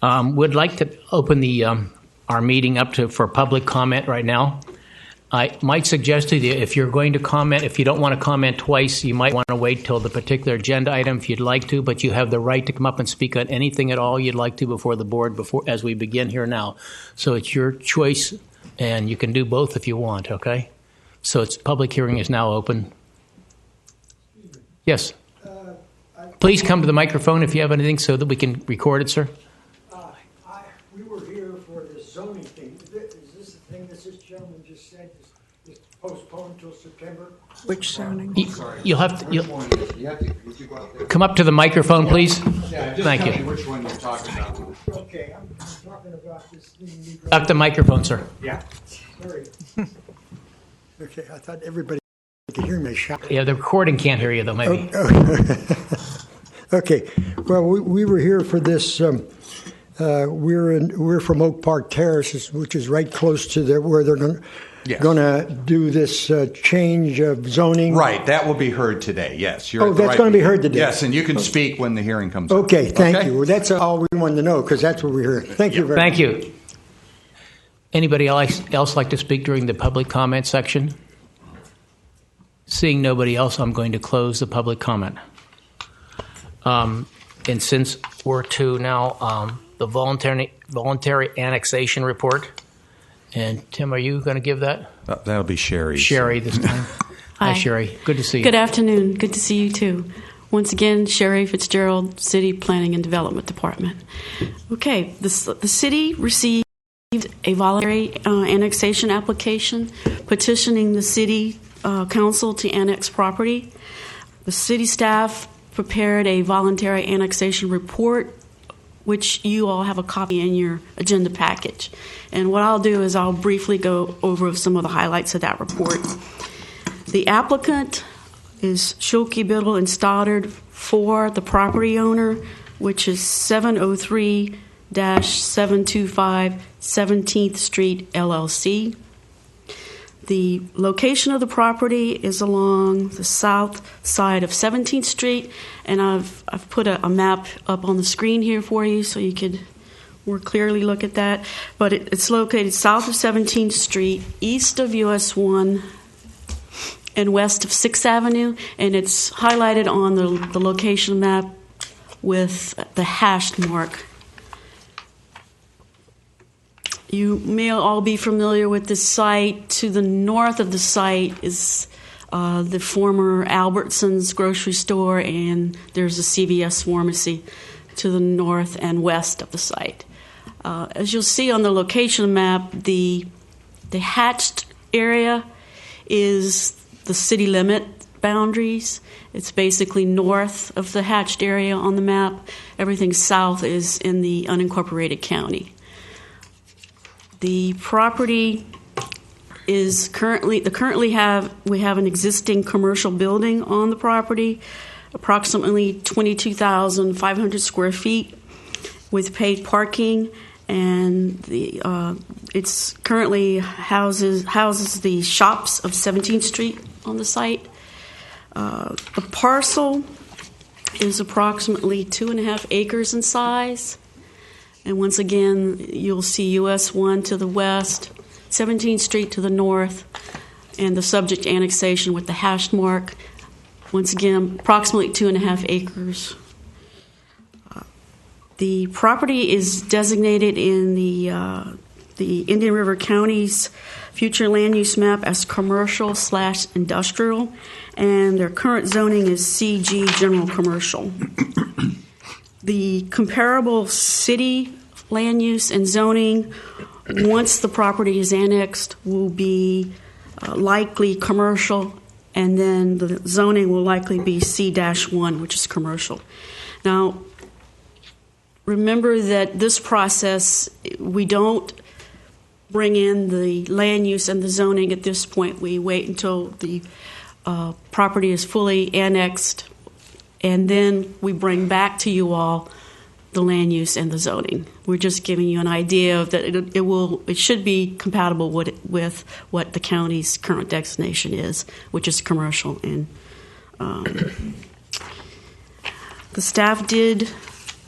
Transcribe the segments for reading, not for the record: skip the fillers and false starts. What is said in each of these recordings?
Would like to open our meeting up for public comment right now. I might suggest to you, if you're going to comment, if you don't want to comment twice, you might want to wait till the particular agenda item if you'd like to, but you have the right to come up and speak on anything at all you'd like to before the board as we begin here now. So it's your choice, and you can do both if you want, okay? So public hearing is now open. Yes. Please come to the microphone if you have anything so that we can record it, sir. We were here for this zoning thing. Is this the thing that this gentleman just said is postponed until September? Which zoning? You'll have to come up to the microphone, please. Yeah, just Thank tell you. me which one you're talking about. Okay, I'm talking about this thing. Up the microphone, sir. Yeah. Sorry. Okay, I thought everybody could hear me. Yeah, the recording can't hear you, though, maybe. Okay. Well, we were here for this. We're from Oak Park Terraces, which is right close to where they're going to do this change of zoning. Right, that will be heard today. Yes, that's going to be heard today. Yes, and you can speak when the hearing comes up. Okay, thank you. Well, that's all we wanted to know because that's what we're here. Thank you very much. Thank you. Anybody else like to speak during the public comment section? Seeing nobody else, I'm going to close the public comment. And since we're to now the voluntary annexation report, and Tim, are you going to give that? That'll be Sherry. Sherry this time. Hi, Sherry. Good to see you. Good afternoon. Good to see you too. Once again, Sherry Fitzgerald, City Planning and Development Department. Okay, the city received a voluntary annexation application petitioning the city council to annex property. The city staff prepared a voluntary annexation report, which you all have a copy in your agenda package. And what I'll do is I'll briefly go over some of the highlights of that report. The applicant is Schulke, Biddle, and Stoddard for the property owner, which is 703-725 17th Street, LLC. The location of the property is along the south side of 17th Street, and I've put a map up on the screen here for you so you could more clearly look at that. But it's located south of 17th Street, east of US 1, and west of 6th Avenue, and it's highlighted on the location map with the hashed mark. You may all be familiar with this site. To the north of the site is the former Albertsons grocery store, and there's a CVS pharmacy to the north and west of the site. As you'll see on the location map, the hatched area is the city limit boundaries. It's basically north of the hatched area on the map. Everything south is in the unincorporated county. The property is we have an existing commercial building on the property, approximately 22,500 square feet with paid parking, and it's currently houses the shops of 17th Street on the site. The parcel is approximately 2.5 acres in size. And once again, you'll see US 1 to the west, 17th Street to the north, and the subject annexation with the hashed mark. Once again, approximately 2.5 acres. The property is designated in the Indian River County's future land use map as commercial/industrial, and their current zoning is CG General Commercial. The comparable city land use and zoning, once the property is annexed, will be likely commercial, and then the zoning will likely be C-1, which is commercial. Now, remember that this process, we don't bring in the land use and the zoning at this point. We wait until the property is fully annexed, and then we bring back to you all the land use and the zoning. We're just giving you an idea of that it should be compatible with what the county's current designation is, which is commercial. And the staff did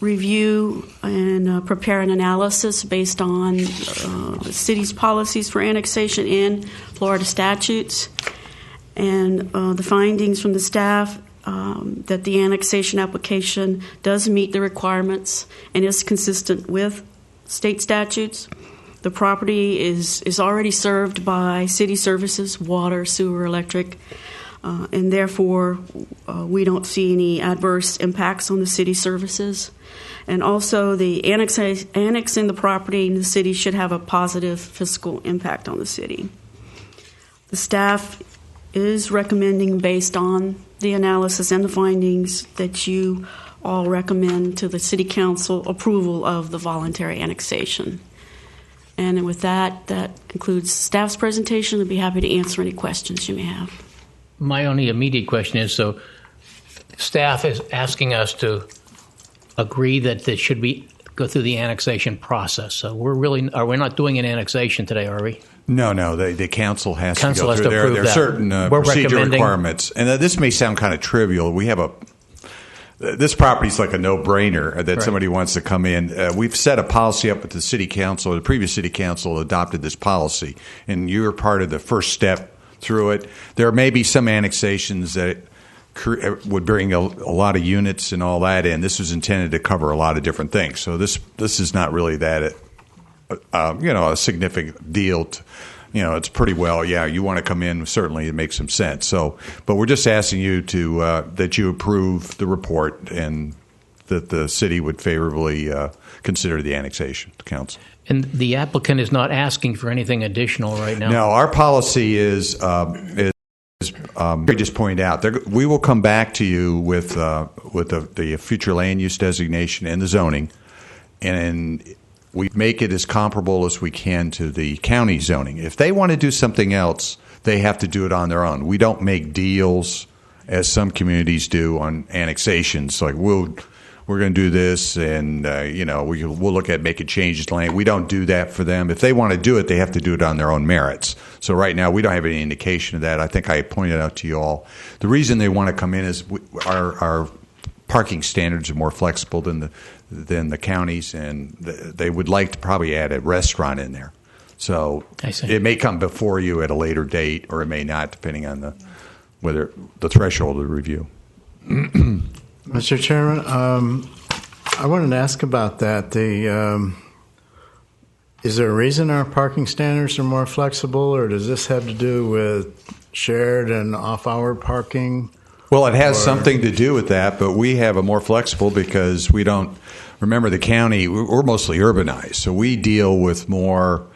review and prepare an analysis based on the city's policies for annexation and Florida statutes. And the findings from the staff that the annexation application does meet the requirements and is consistent with state statutes. The property is already served by city services, water, sewer, electric, and therefore we don't see any adverse impacts on the city services. And also the annexing the property in the city should have a positive fiscal impact on the city. The staff is recommending, based on the analysis and the findings, that you all recommend to the City Council approval of the voluntary annexation. And with that concludes staff's presentation. I'd be happy to answer any questions you may have. My only immediate question is, so staff is asking us to agree that this should go through the annexation process. So we're not doing an annexation today, are we? No. The council has to go Has through. to There approve are that. certain We're procedure recommending- requirements, and this may sound kind of trivial. We have this property's like a no-brainer that Right. somebody wants to come in. We've set a policy up with the city council. The previous city council adopted this policy, and you're part of the first step through it. There may be some annexations that would bring a lot of units and all that in. This was intended to cover a lot of different things. So this is not really that a significant deal. It's pretty well. Yeah, you want to come in. Certainly, it makes some sense. So, but we're just asking you to that you approve the report and that the city would favorably consider the annexation to council. And the applicant is not asking for anything additional right now? No, our policy is we just pointed out, we will come back to you with the future land use designation and the zoning, and we make it as comparable as we can to the county zoning. If they want to do something else, they have to do it on their own. We don't make deals, as some communities do, on annexations. Like we're going to do this, and we'll look at making changes to land. We don't do that for them. If they want to do it, they have to do it on their own merits. So right now, we don't have any indication of that. I think I pointed out to you all the reason they want to come in is our parking standards are more flexible than the counties, and they would like to probably add a restaurant in there. So it may come before you at a later date, or it may not, depending on whether the threshold of the review. Mr. Chairman, I wanted to ask about that. Is there a reason our parking standards are more flexible, or does this have to do with shared and off-hour parking? Well, it has something to do with that, but we have a more flexible because we don't – remember the county, we're mostly urbanized, so we deal with more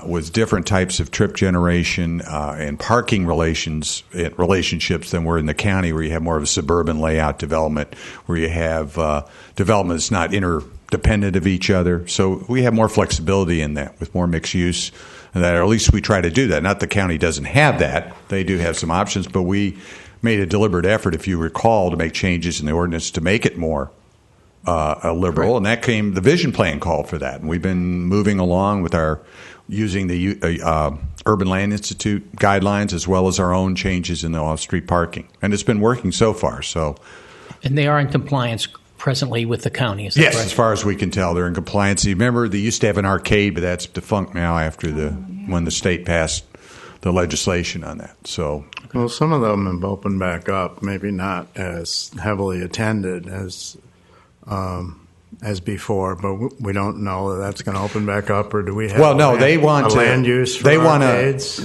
with different types of trip generation and parking relationships than we're in the county, where you have more of a suburban layout development, where you have development that's not interdependent of each other. So we have more flexibility in that with more mixed use, and that, or at least we try to do that. Not the county doesn't have that. They do have some options, but we made a deliberate effort, if you recall, to make changes in the ordinance to make it more liberal, right. And that the vision plan called for that. And we've been moving along with using the Urban Land Institute guidelines as well as our own changes in the off-street parking. And it's been working so far. And they are in compliance presently with the county, is that yes, right? As far as we can tell, they're in compliance. Remember, they used to have an arcade, but that's defunct now after when the state passed the legislation on that. So, well, some of them have opened back up, maybe not as heavily attended as before, but we don't know that that's going to open back up, or do we have land use for arcades?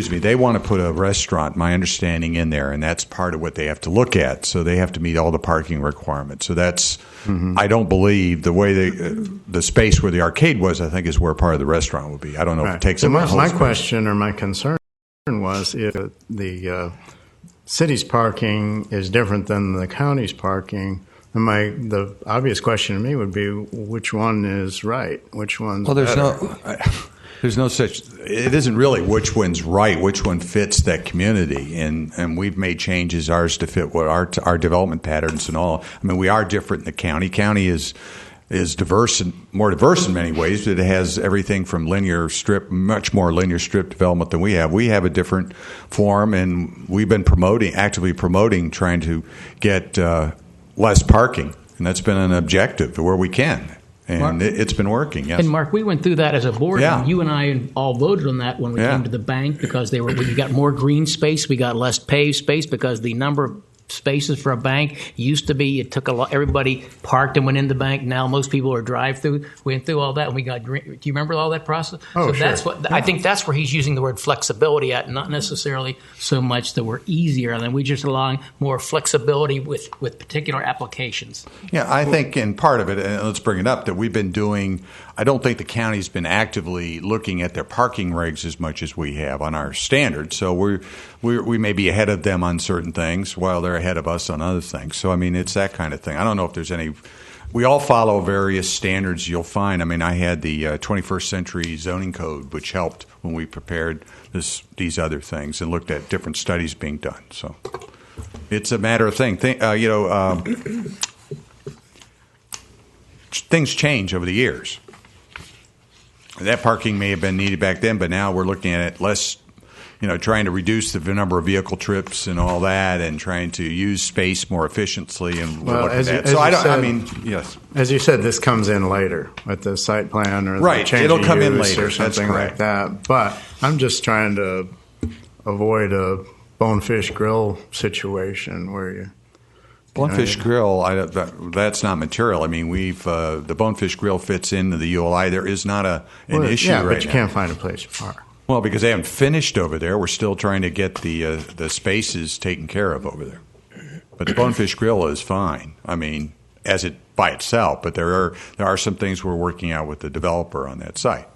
They want to put a restaurant, my understanding, in there, and that's part of what they have to look at. So they have to meet all the parking requirements. So that's, I don't believe the way the space where the arcade was, I think, is where part of the restaurant will be. I don't know if it takes up the whole my space. question or my concern was if the city's parking is different than the county's parking. The obvious question to me would be, which one is right? Which one's better? There's no such. It isn't really which one's right, which one fits that community, and we've made changes ours to fit what our development patterns and all. I mean, we are different than the county. County is diverse and more diverse in many ways. But it has everything from much more linear strip development than we have. We have a different form, and we've been actively promoting, trying to get less parking and that's been an objective where we can. And Mark? it's been working, yes. And Mark, we went through that as a board. Yeah. And you and I all voted on that when we Yeah. came to the bank because we got more green space, we got less paved space because the number of spaces for a bank used to be it took a lot. Everybody parked and went in the bank. Now most people are drive through. We went through all that, and we got green. Do you remember all that process? Oh, so sure. that's what I think. That's where he's using the word flexibility at, not necessarily so much that we're easier, and then we just allowing more flexibility with particular applications. Yeah, I think in part of it, and let's bring it up, that we've been doing, I don't think the county's been actively looking at their parking regs as much as we have on our standards. So we may be ahead of them on certain things while they're ahead of us on other things. So, I mean, it's that kind of thing. I don't know if there's any – we all follow various standards you'll find. I mean, I had the 21st century zoning code, which helped when we prepared these other things and looked at different studies being done. So it's a matter of thing. Things change over the years. That parking may have been needed back then, but now we're looking at it less, trying to reduce the number of vehicle trips and all that, and trying to use space more efficiently. And Well, look at as that. you- So as I you don't. said- Yes. As you said, this comes in later with the site plan or Right, the change it'll of come in use later, or that's something like correct. that. But I'm just trying to avoid a bonefish grill situation where you. Bonefish Grill, that's not material. I mean, the Bonefish Grill fits into the ULI. There is not an issue yeah, right but you now. can't find a place to park. Well, because they haven't finished over there. We're still trying to get the spaces taken care of over there. But the Bonefish Grill is fine. I mean, as it by itself. But there are some things we're working out with the developer on that site.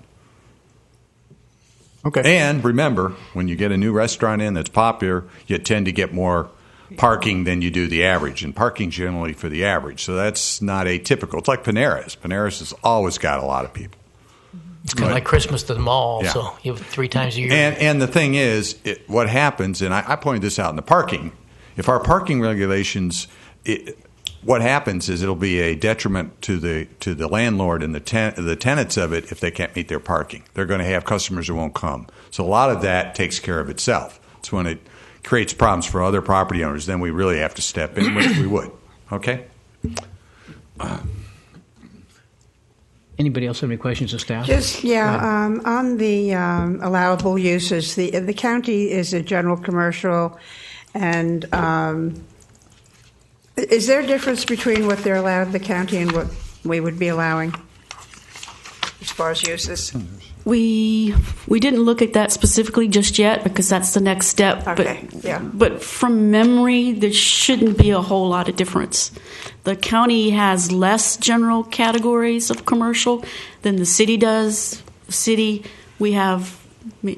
Okay. And remember, when you get a new restaurant in that's popular, you tend to get more parking than you do the average, and parking generally for the average. So that's not atypical. It's like Panera's. Panera's has always got a lot of people. It's kind of like Christmas to the mall, Yeah. so you have 3 times a year. And the thing is, what happens, and I pointed this out in the parking, if our parking regulations, what happens is it'll be a detriment to the landlord and the tenants of it if they can't meet their parking. They're going to have customers who won't come. So a lot of that takes care of itself. It's when it creates problems for other property owners, then we really have to step in, which we would. Okay? Anybody else have any questions of staff? Just, on the allowable uses, the county is a general commercial, and is there a difference between what they're allowed in the county and what we would be allowing as far as uses? We didn't look at that specifically just yet because that's the next step. Okay, but, yeah. But from memory, there shouldn't be a whole lot of difference. The county has less general categories of commercial than the city does. The city, we have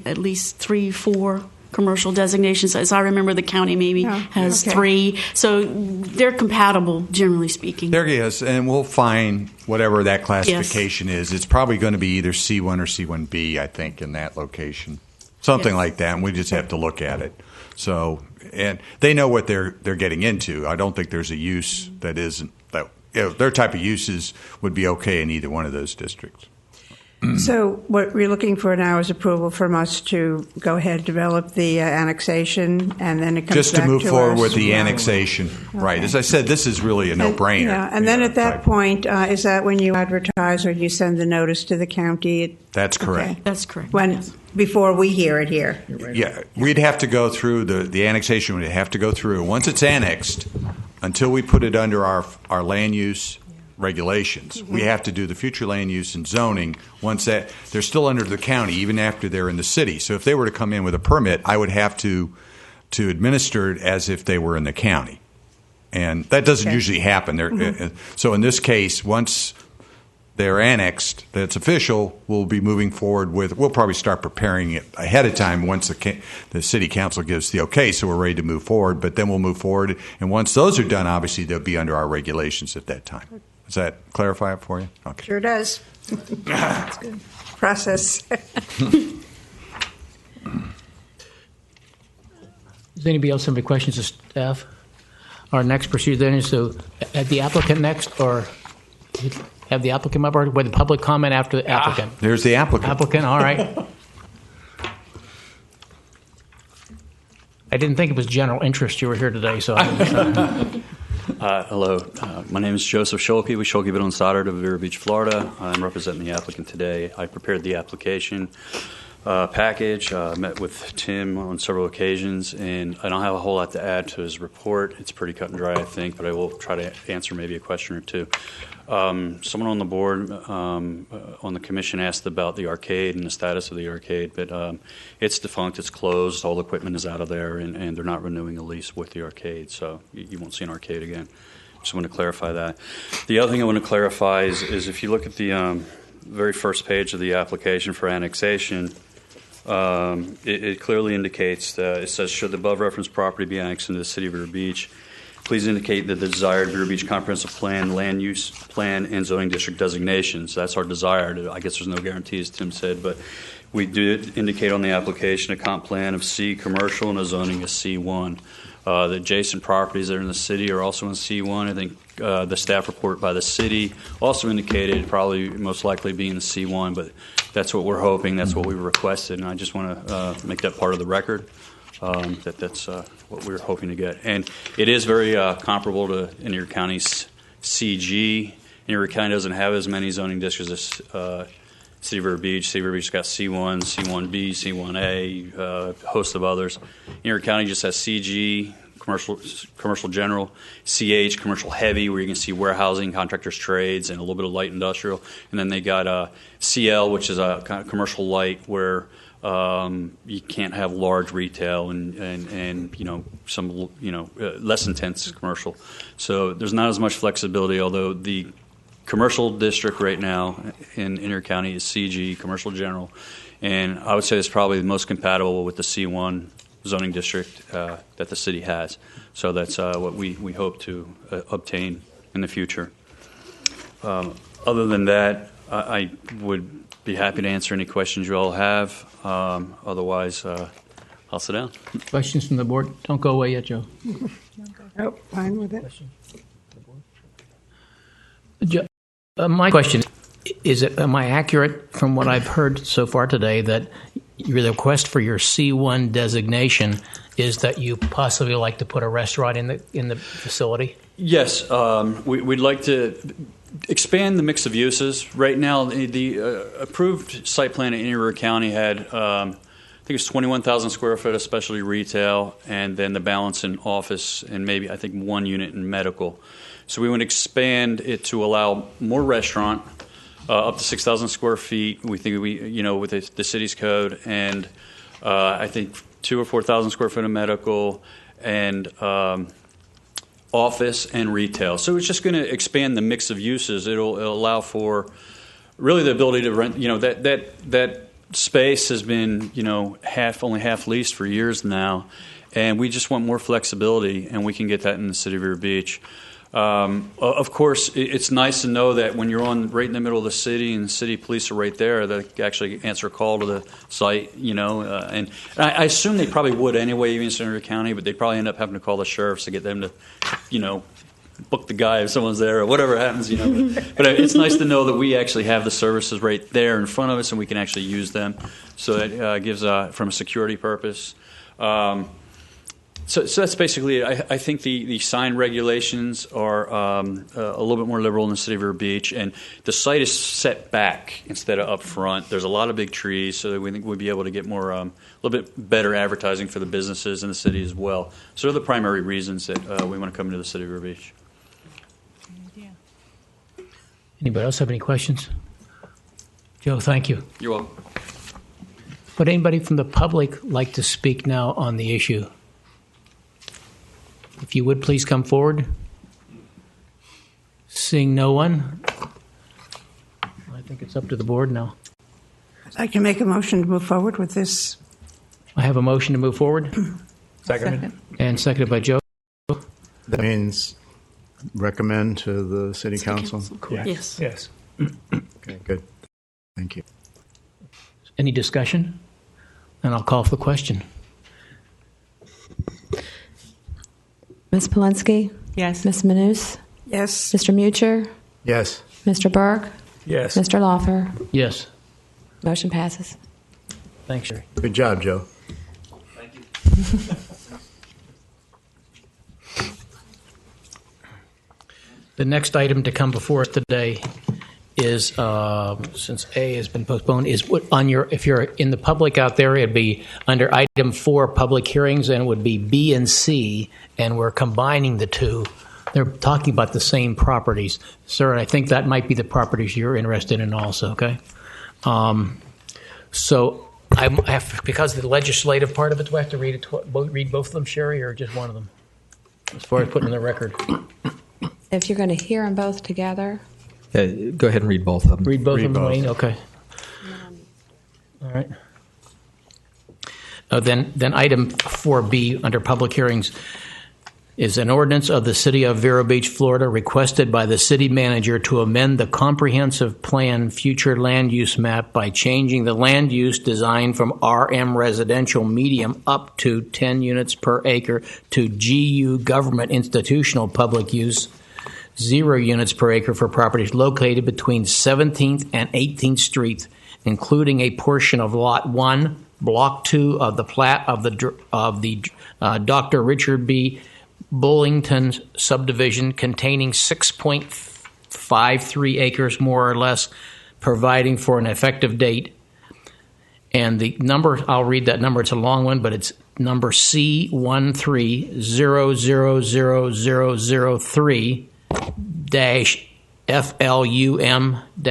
at least 3, 4 commercial designations. As I remember, the county maybe has 3. So they're compatible, generally speaking. There he is, and we'll find whatever that classification is. It's probably going to be either C1 or C1B, I think, in that location. Something like that, and we just have to look at it. So, and they know what they're getting into. I don't think there's a use that isn't, that their type of uses would be okay in either one of those districts. So what we're looking for now is approval from us to go ahead and develop the annexation, and then it comes Just back to move to forward us. with the annexation. Right. As I said, this is really a no-brainer. Yeah, and then at that point, is that when you advertise or you send the notice to the county? That's correct. Okay. That's correct. Before we hear it here. Yeah, we'd have to go through the annexation. Would have to go through once it's annexed. Until we put it under our land use regulations, we have to do the future land use and zoning. Once that they're still under the county, even after they're in the city. So if they were to come in with a permit, I would have to administer it as if they were in the county, and that doesn't usually happen. So in this case, once they're annexed, that's official. We'll be moving forward with. We'll probably start preparing it ahead of time once the city council gives the okay, so we're ready to move forward. But then we'll move forward, and once those are done, obviously they'll be under our regulations at that time. Does that clarify it for you? Okay. Sure does. That's good. Process. Does anybody else have any questions of staff? Our next procedure then is to have the applicant next, or have the applicant up, or with the public comment after the applicant? There's the applicant. Applicant, all right. I didn't think it was general interest you were here today, so. Hello, my name is Joseph Scholke with Scholke, Biddle & Stoddard of Vero Beach, Florida. I'm representing the applicant today. I prepared the application package, met with Tim on several occasions, and I don't have a whole lot to add to his report. It's pretty cut and dry, I think, but I will try to answer maybe a question or two. Someone on the board, on the commission, asked about the arcade and the status of the arcade, but it's defunct, it's closed, all the equipment is out of there, and they're not renewing a lease with the arcade, so you won't see an arcade again. Just want to clarify that. The other thing I want to clarify is if you look at the very first page of the application for annexation, it clearly indicates that it says, should the above referenced property be annexed into the city of Vero Beach, please indicate that the desired Vero Beach comprehensive plan, land use plan, and zoning district designations. That's our desired. I guess there's no guarantee, as Tim said, but we did indicate on the application a comp plan of C commercial and a zoning of C1. The adjacent properties that are in the city are also in C1. I think the staff report by the city also indicated probably most likely being in C1, but that's what we're hoping. That's what we requested, and I just want to make that part of the record. That's what we're hoping to get. And it is very comparable to Indiana County's CG. Indiana County doesn't have as many zoning districts as City of Vero Beach. City of Vero Beach's got C1, C1B, C1A, a host of others. Indiana County just has CG, commercial general, CH, commercial heavy, where you can see warehousing, contractors, trades, and a little bit of light industrial. And then they got CL, which is a kind of commercial light, where you can't have large retail and some less intense commercial. So there's not as much flexibility, although the commercial district right now in Indiana County is CG, commercial general, and I would say it's probably the most compatible with the C1 zoning district that the city has. So that's what we hope to obtain in the future. Other than that, I would be happy to answer any questions you all have. Otherwise, I'll sit down. Questions from the board? Don't go away yet, Joe. Oh, fine with it. My question is, am I accurate from what I've heard so far today that your request for your C1 designation is that you possibly like to put a restaurant in the facility? Yes, we'd like to expand the mix of uses. Right now, the approved site plan in Indiana County had, I think it's 21,000 square foot of specialty retail, and then the balance in office, and maybe I think one unit in medical. So we want to expand it to allow more restaurant, up to 6,000 square feet. We think with the city's code, and I think 2,000 or 4,000 square foot of medical, and office and retail. So it's just going to expand the mix of uses. It'll allow for really the ability to rent. That space has been only half leased for years now, and we just want more flexibility, and we can get that in the city of Vero Beach. Of course, it's nice to know that when you're right in the middle of the city and the city police are right there, they actually answer a call to the site, and I assume they probably would anyway, even in Senator County, but they'd probably end up having to call the sheriffs to get them to, book the guy if someone's there or whatever happens, But it's nice to know that we actually have the services right there in front of us and we can actually use them. So it gives, from a security purpose. So that's basically it. I think the sign regulations are a little bit more liberal in the city of Vero Beach, and the site is set back instead of up front. There's a lot of big trees, so that we think we'll be able to get more, a little bit better advertising for the businesses in the city as well. So they're the primary reasons that we want to come into the city of Vero Beach. Anybody else have any questions? Joe, thank you. You're welcome. Would anybody from the public like to speak now on the issue? If you would, please come forward. Seeing no one, I think it's up to the board now. I'd like to make a motion to move forward with this. I have a motion to move forward. Second. And seconded by Joe. That means recommend to the city council? Correct. Yes. Yes. Okay, good. Thank you. Any discussion? And I'll call for the question. Ms. Polinsky? Yes. Ms. Manous? Yes. Mr. Mucher? Yes. Mr. Burke? Yes. Mr. Lawfer? Yes. Motion passes. Thanks, Sherry. Good job, Joe. Thank you. The next item to come before us today is, since A has been postponed, is what on your, if you're in the public out there, it'd be under item 4, public hearings, and it would be B and C, and we're combining the two. They're talking about the same properties. Sir, I think that might be the properties you're interested in also, okay? So I have, because of the legislative part of it, do I have to read both of them, Sherry, or just one of them? As far as putting in the record. If you're going to hear them both together. Yeah, go ahead and read both of them. Read both of them, both. Wayne? Okay. All right. Then item 4B under public hearings is an ordinance of the City of Vero Beach, Florida, requested by the city manager to amend the comprehensive plan future land use map by changing the land use design from RM residential medium up to 10 units per acre to GU government institutional public use 0 units per acre for properties located between 17th and 18th Street, including a portion of Lot 1, Block 2 of the plat of the Dr. Richard B. Bullington subdivision containing 6.53 acres, more or less, providing for an effective date. And the number, I'll read that number, it's a long one, but it's number C13000003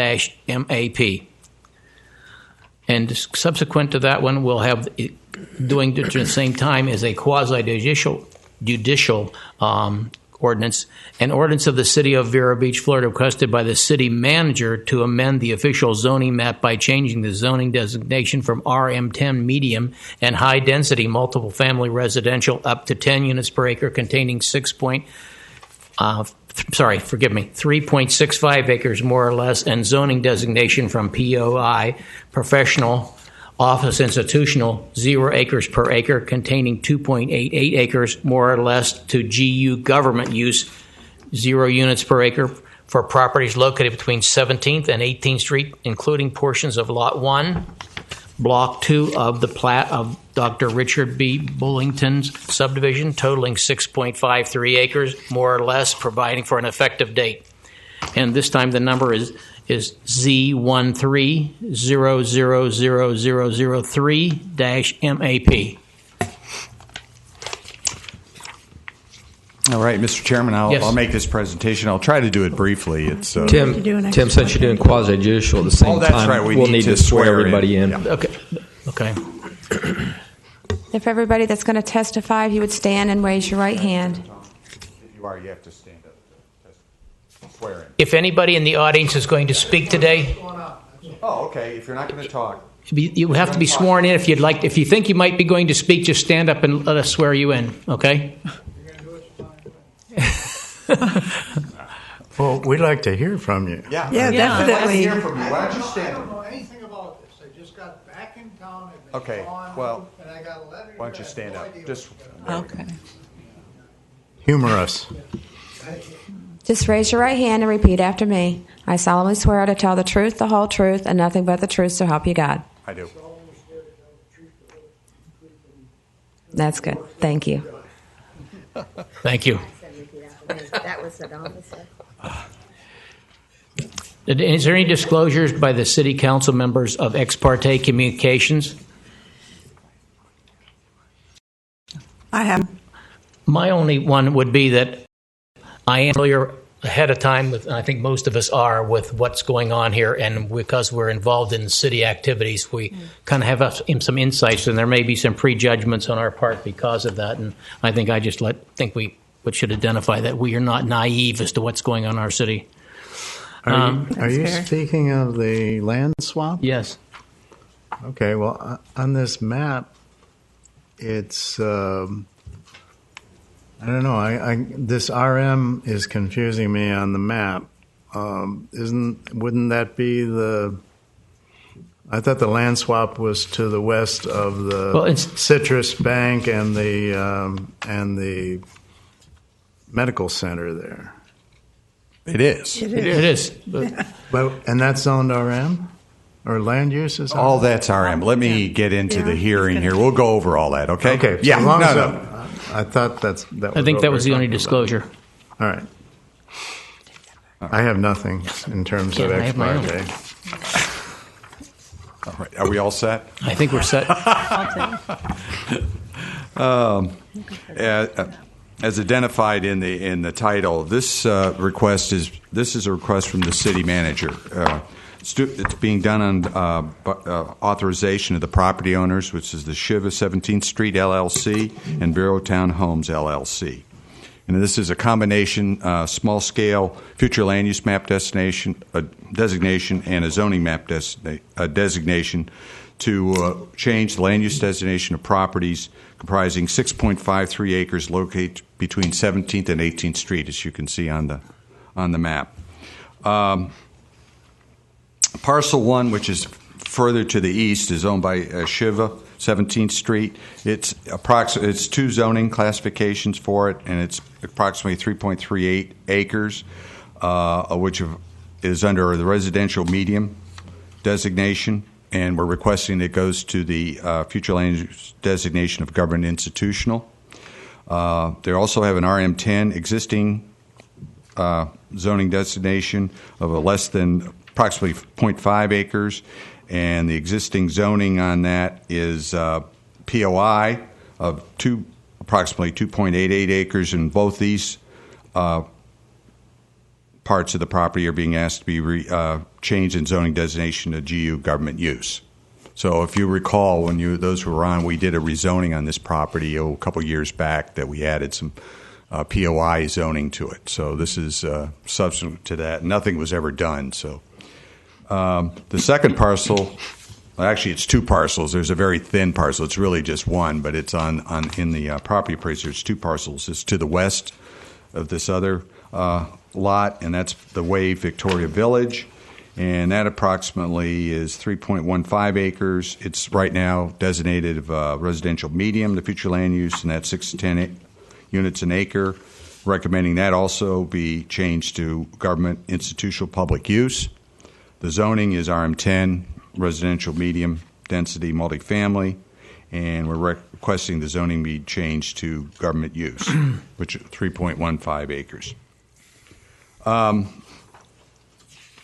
FLUM-MAP. And subsequent to that one, we'll have doing at the same time as a quasi-judicial ordinance, an ordinance of the City of Vero Beach, Florida, requested by the city manager to amend the official zoning map by changing the zoning designation from RM10 medium and high density multiple family residential up to 10 units per acre containing 3.65 acres more or less, and zoning designation from POI, professional, office institutional, 0 acres per acre containing 2.88 acres more or less to GU government use, 0 units per acre for properties located between 17th and 18th Street, including portions of Lot 1, Block 2 of the plat of Dr. Richard B. Bullington's subdivision, totaling 6.53 acres, more or less, providing for an effective date. And this time the number is Z13000003-MAP. All right, Mr. Chairman, Yes. I'll make this presentation. I'll try to do it briefly. It's Tim, since you're doing quasi-judicial at the same that's time, right. we'll need to swear everybody in. Yeah. Okay. If everybody that's going to testify, if you would stand and raise your right hand. If you are, you have to stand up to swear in. If anybody in the audience is going to speak today, Oh, okay. If you're not going to talk. you have to be sworn in if you'd like. If you think you might be going to speak, just stand up and let us swear you in, okay? Well, we'd like to hear from you. Yeah, I'd like to definitely. hear from you. Why don't you I stand don't up? know anything about this. I just got back in town. I've been Okay, gone, well, and I got a letter. Why don't you here. I have stand no up? idea Just what's Okay. Humor us. Just raise your right hand and repeat after me. I solemnly swear to tell the truth, the whole truth, and nothing but the truth, so help you God. I do. That's good. Thank you. Thank you. That was an officer. Is there any disclosures by the city council members of ex parte communications? I have. My only one would be that I am familiar ahead of time with, and I think most of us are, with what's going on here, and because we're involved in city activities, we kind of have some insights, and there may be some prejudgments on our part because of that. And I think we should identify that we are not naive as to what's going on in our city. Are you fair. speaking of the land swap? Yes. Okay, well, on this map, it's, I don't know, this RM is confusing me on the map. Wouldn't that be I thought the land swap was to the west of the Well, it's- Citrus Bank and the medical center there. It is. It is. And that's zoned RM? Or land use is All that's RM. Let me get into the hearing here. We'll go over all that, okay? Okay. Yeah. As long No, as no. I thought that was I think what that we was were the only talking about. disclosure. All right. I have nothing in terms of Yeah, I ex have my own. parte. All right. Are we all set? I think we're set. As identified in the title, this request is a request from the city manager. It's being done on authorization of the property owners, which is the Shiva 17th Street LLC and Vero Town Homes LLC. And this is a combination, small-scale future land use map designation and a zoning map designation to change the land use designation of properties comprising 6.53 acres located between 17th and 18th Street, as you can see on the map. Parcel 1, which is further to the east, is owned by Shiva, 17th Street. It's two zoning classifications for it, and it's approximately 3.38 acres, which is under the residential medium designation, and we're requesting it goes to the future land use designation of government institutional. They also have an RM10 existing zoning designation of a less than approximately 0.5 acres, and the existing zoning on that is POI of approximately 2.88 acres, and both these parts of the property are being asked to be changed in zoning designation to GU government use. So if you recall, those who were on, we did a rezoning on this property a couple years back that we added some POI zoning to it. So this is subsequent to that. Nothing was ever done. So the second parcel, actually it's two parcels. There's a very thin parcel. It's really just one, but it's in the property appraiser. It's two parcels. It's to the west of this other lot, and that's the Wave Victoria Village, and that approximately is 3.15 acres. It's right now designated residential medium, the future land use, and that's 6 to 10 units an acre, recommending that also be changed to government institutional public use. The zoning is RM10, residential medium density multifamily, and we're requesting the zoning be changed to government use, which is 3.15 acres.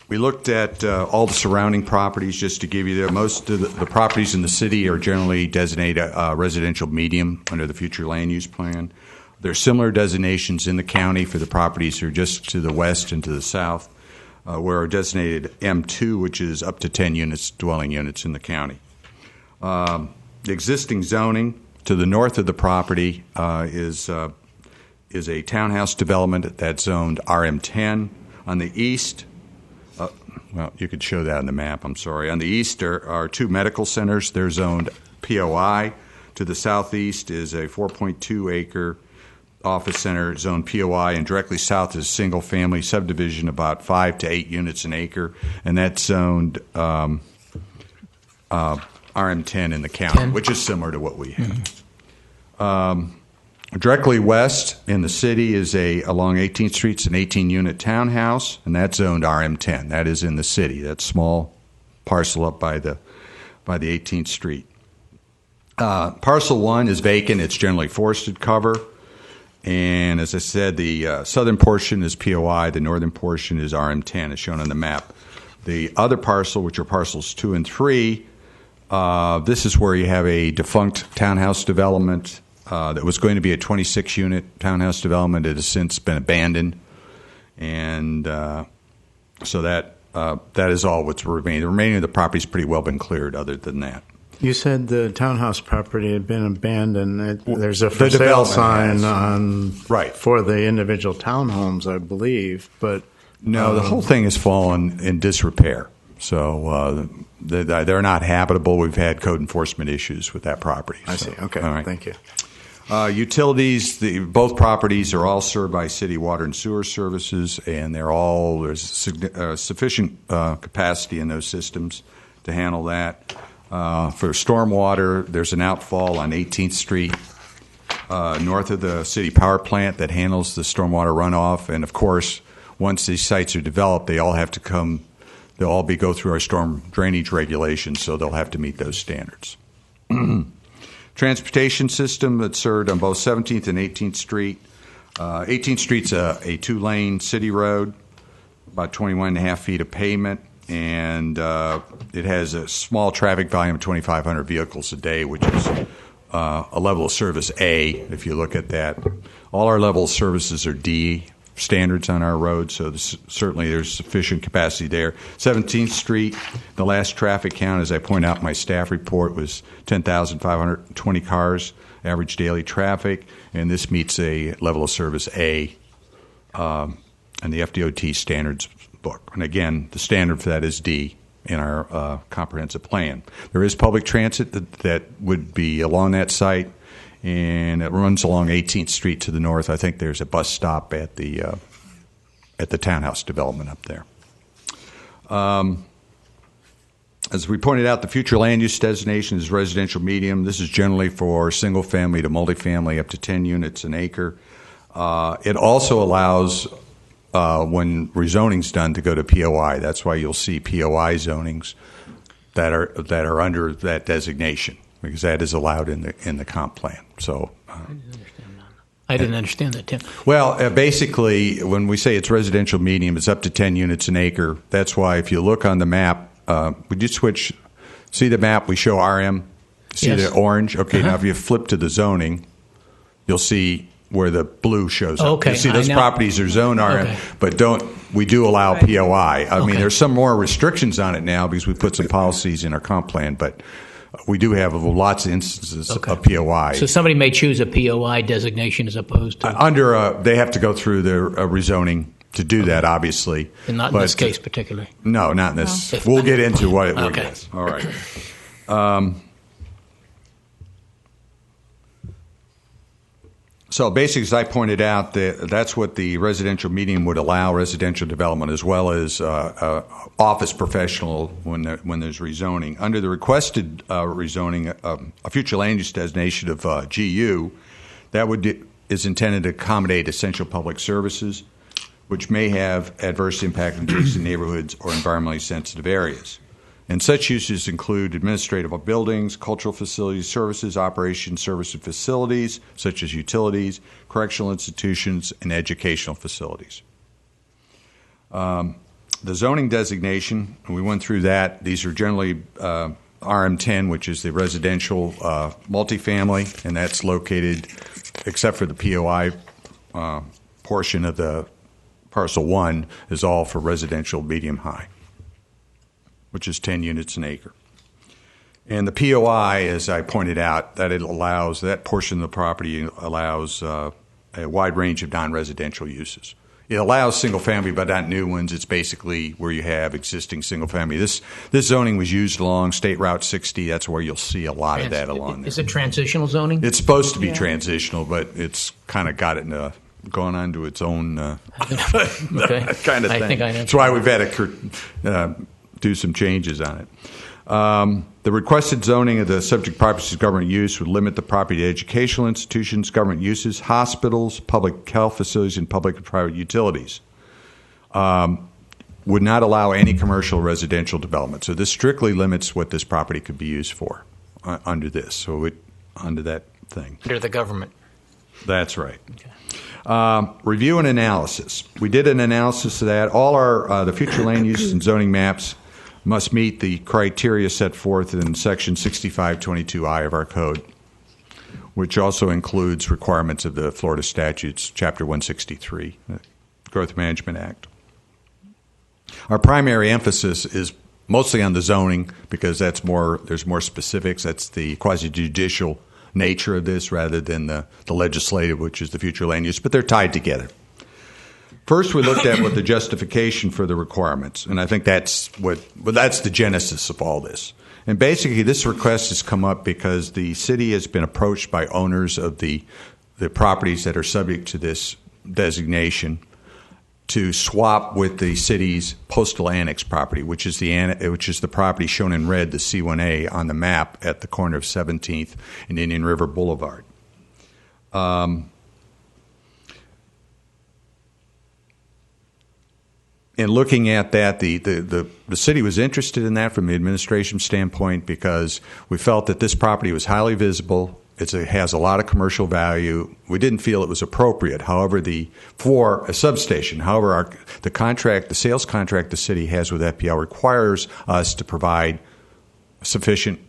We looked at all the surrounding properties just to give you most of the properties in the city are generally designated residential medium under the future land use plan. There are similar designations in the county for the properties that are just to the west and to the south, where are designated M2, which is up to 10 units, dwelling units in the county. The existing zoning to the north of the property is a townhouse development that's zoned RM10. On the east, well, you could show that on the map, I'm sorry. On the east are two medical centers. They're zoned POI. To the southeast is a 4.2-acre office center zoned POI, and directly south is a single-family subdivision, about 5 to 8 units an acre, and that's zoned RM10 in the county, which is similar to what we have. Directly west in the city is along 18th Street, it's an 18-unit townhouse, and that's zoned RM10. That is in the city. That small parcel up by the 18th Street. Parcel 1 is vacant. It's generally forested cover. And as I said, the southern portion is POI. The northern portion is RM10, as shown on the map. The other parcel, which are parcels 2 and 3, this is where you have a defunct townhouse development that was going to be a 26-unit townhouse development. It has since been abandoned. And so that is all what's remaining. The remaining of the property has pretty well been cleared other than that. You said the townhouse property had been abandoned. There's a for sale sign on for the individual townhomes, I believe, but no, the whole thing has fallen in disrepair. So they're not habitable. We've had code enforcement issues with that property. I see. Okay, all right. Thank you. Utilities, both properties are all served by city water and sewer services, and there's sufficient capacity in those systems to handle that. For stormwater, there's an outfall on 18th Street north of the city power plant that handles the stormwater runoff. And, of course, once these sites are developed, they'll all go through our storm drainage regulations, so they'll have to meet those standards. Transportation system that's served on both 17th and 18th Street. 18th Street's a 2-lane city road. about 21 and a half feet of pavement, and it has a small traffic volume of 2,500 vehicles a day, which is a level of service A, if you look at that. All our level of services are D standards on our road, so certainly there's sufficient capacity there. 17th Street, the last traffic count, as I point out in my staff report, was 10,520 cars, average daily traffic, and this meets a level of service A in the FDOT standards book. And again, the standard for that is D in our comprehensive plan. There is public transit that would be along that site, and it runs along 18th Street to the north. I think there's a bus stop at the townhouse development up there. As we pointed out, the future land use designation is residential medium. This is generally for single family to multifamily up to 10 units an acre. It also allows, when rezoning's done, to go to POI. That's why you'll see POI zonings that are under that designation, because that is allowed in the comp plan. So I didn't understand that, Tim. Well, basically, when we say it's residential medium, it's up to 10 units an acre. That's why if you look on the map, we just switch. See the map? We show RM. See Yes. the orange? Okay, now if you flip to the zoning, you'll see where the blue shows up. Okay, You see those properties are zoned RM, Okay. but we do allow POI. I mean, Okay. there's some more restrictions on it now because we put some policies in our comp plan, but we do have lots of instances of POI. So somebody may choose a POI designation as opposed to They have to go through the rezoning to do that, obviously. and not in this case particularly. No, not in this. No. We'll get into what it Okay. is. All right. So basically, as I pointed out, that's what the residential medium would allow residential development, as well as office professional when there's rezoning. Under the requested rezoning, a future land use designation of GU, is intended to accommodate essential public services, which may have adverse impact on adjacent neighborhoods or environmentally sensitive areas. And such uses include administrative buildings, cultural facilities, services, operations, service and facilities, such as utilities, correctional institutions, and educational facilities. The zoning designation, and we went through that. These are generally RM10, which is the residential multifamily, and that's located, except for the POI portion of the parcel 1, is all for residential medium-high, which is 10 units an acre. And the POI, as I pointed out, that portion of the property allows a wide range of non-residential uses. It allows single-family, but not new ones. It's basically where you have existing single-family. This zoning was used along State Route 60. That's where you'll see a lot of that along there. Is it transitional zoning? It's supposed to be transitional, but it's kind of got it gone on to its own kind of thing. I think I know. That's why we've had to do some changes on it. The requested zoning of the subject properties of government use would limit the property to educational institutions, government uses, hospitals, public health facilities, and public and private utilities. Would not allow any commercial residential development. So this strictly limits what this property could be used for under this. So under that thing. Under the government. That's right. Okay. Review and analysis. We did an analysis of that. All our the future land use and zoning maps must meet the criteria set forth in Section 6522I of our code, which also includes requirements of the Florida statutes, Chapter 163, the Growth Management Act. Our primary emphasis is mostly on the zoning because there's more specifics. That's the quasi-judicial nature of this rather than the legislative, which is the future land use, but they're tied together. First, we looked at what the justification for the requirements, and I think that's the genesis of all this. And basically, this request has come up because the city has been approached by owners of the properties that are subject to this designation to swap with the city's postal annex property, which is the property shown in red, the C1A, on the map at the corner of 17th and Indian River Boulevard. In looking at that, the city was interested in that from the administration standpoint because we felt that this property was highly visible. It has a lot of commercial value. We didn't feel it was appropriate. However, for a substation, the sales contract the city has with FPL requires us to provide sufficient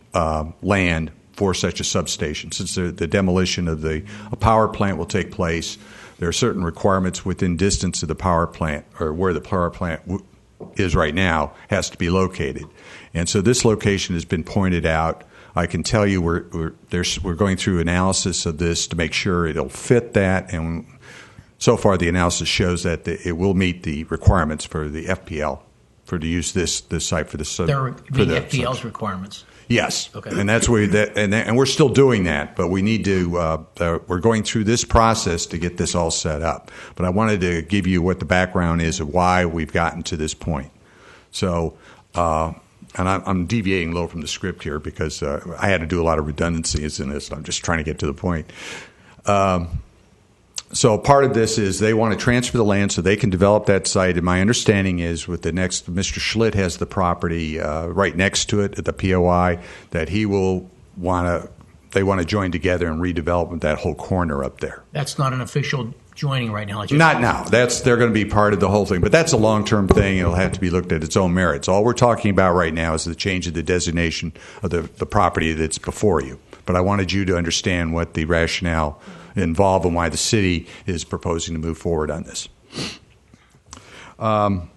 land for such a substation. Since the demolition of a power plant will take place, there are certain requirements within distance of the power plant, or where the power plant is right now, has to be located. And so this location has been pointed out. I can tell you we're going through analysis of this to make sure it'll fit that, and so far the analysis shows that it will meet the requirements for the FPL to use this site for the FPL's requirements. Yes, okay, and that's where and we're still doing that, but we need to. We're going through this process to get this all set up. But I wanted to give you what the background is of why we've gotten to this point. So. And I'm deviating a little from the script here because I had to do a lot of redundancies in this. I'm just trying to get to the point. So part of this is they want to transfer the land so they can develop that site. And my understanding is with the next, Mr. Schlitt has the property right next to it at the POI, that they want to join together and redevelop that whole corner up there. That's not an official joining right now. Not now. They're going to be part of the whole thing, but that's a long-term thing. It'll have to be looked at its own merits. All we're talking about right now is the change of the designation of the property that's before you. But I wanted you to understand what the rationale involved and why the city is proposing to move forward on this. The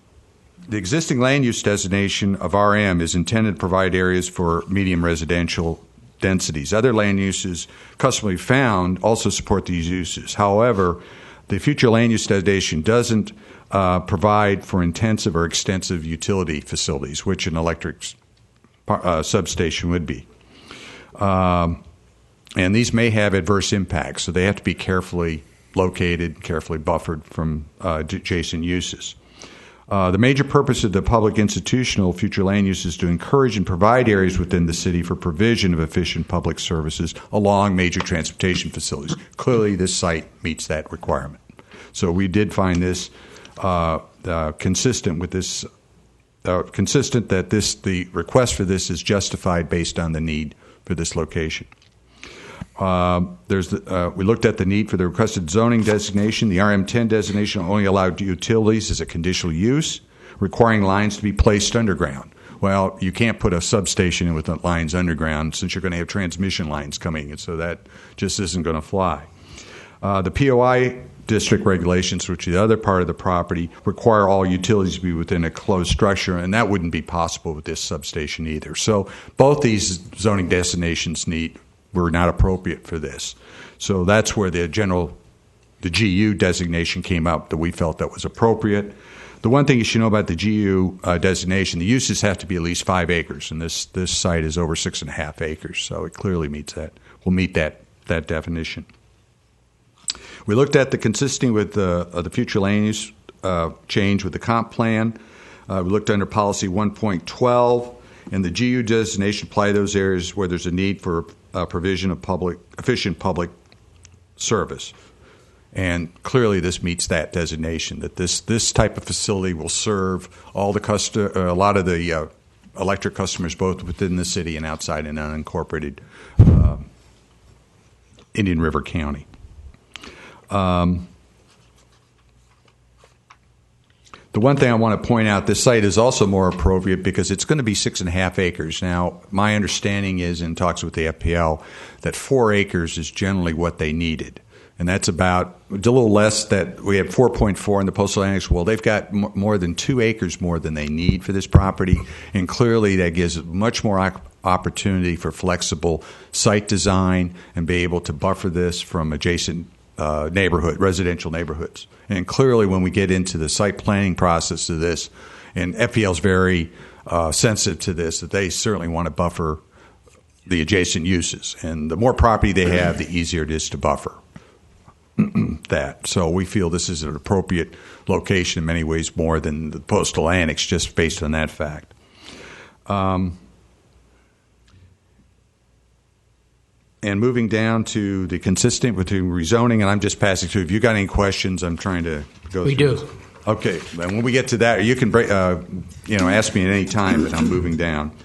existing land use designation of RM is intended to provide areas for medium residential densities. Other land uses customarily found also support these uses. However, the future land use designation doesn't provide for intensive or extensive utility facilities, which an electric substation would be. And these may have adverse impacts, so they have to be carefully located, carefully buffered from adjacent uses. The major purpose of the public institutional future land use is to encourage and provide areas within the city for provision of efficient public services along major transportation facilities. Clearly, this site meets that requirement. So we did find this consistent with this, consistent that the request for this is justified based on the need for this location. We looked at the need for the requested zoning designation. The RM10 designation only allowed utilities as a conditional use, requiring lines to be placed underground. Well, you can't put a substation in with the lines underground since you're going to have transmission lines coming, and so that just isn't going to fly. The POI district regulations, which is the other part of the property, require all utilities to be within a closed structure, and that wouldn't be possible with this substation either. So both these zoning designations were not appropriate for this. So that's where the GU designation came up that we felt that was appropriate. The one thing you should know about the GU designation, the uses have to be at least 5 acres, and this site is over 6.5 acres, so it clearly meets that. Will meet that definition. We looked at the consistency with the future land use change with the comp plan. We looked under policy 1.12, and the GU designation apply those areas where there's a need for provision of efficient public service. And clearly this meets that designation, that this type of facility will serve all a lot of the electric customers both within the city and outside in unincorporated Indian River County. The one thing I want to point out, this site is also more appropriate because it's going to be 6.5 acres. Now, my understanding is, in talks with the FPL, that 4 acres is generally what they needed. And that's about a little less that we have 4.4 in the postal annex. Well, they've got more than 2 acres more than they need for this property. And clearly that gives much more opportunity for flexible site design and be able to buffer this from adjacent residential neighborhoods. And clearly when we get into the site planning process of this, and FPL is very sensitive to this, that they certainly want to buffer the adjacent uses. And the more property they have, the easier it is to buffer that. So we feel this is an appropriate location in many ways more than the postal annex, just based on that fact. And moving down to the consistent with the rezoning, and I'm just passing through. If you got any questions, I'm trying to go through. We do. Okay. And when we get to that, you can ask me at any time, but I'm moving down.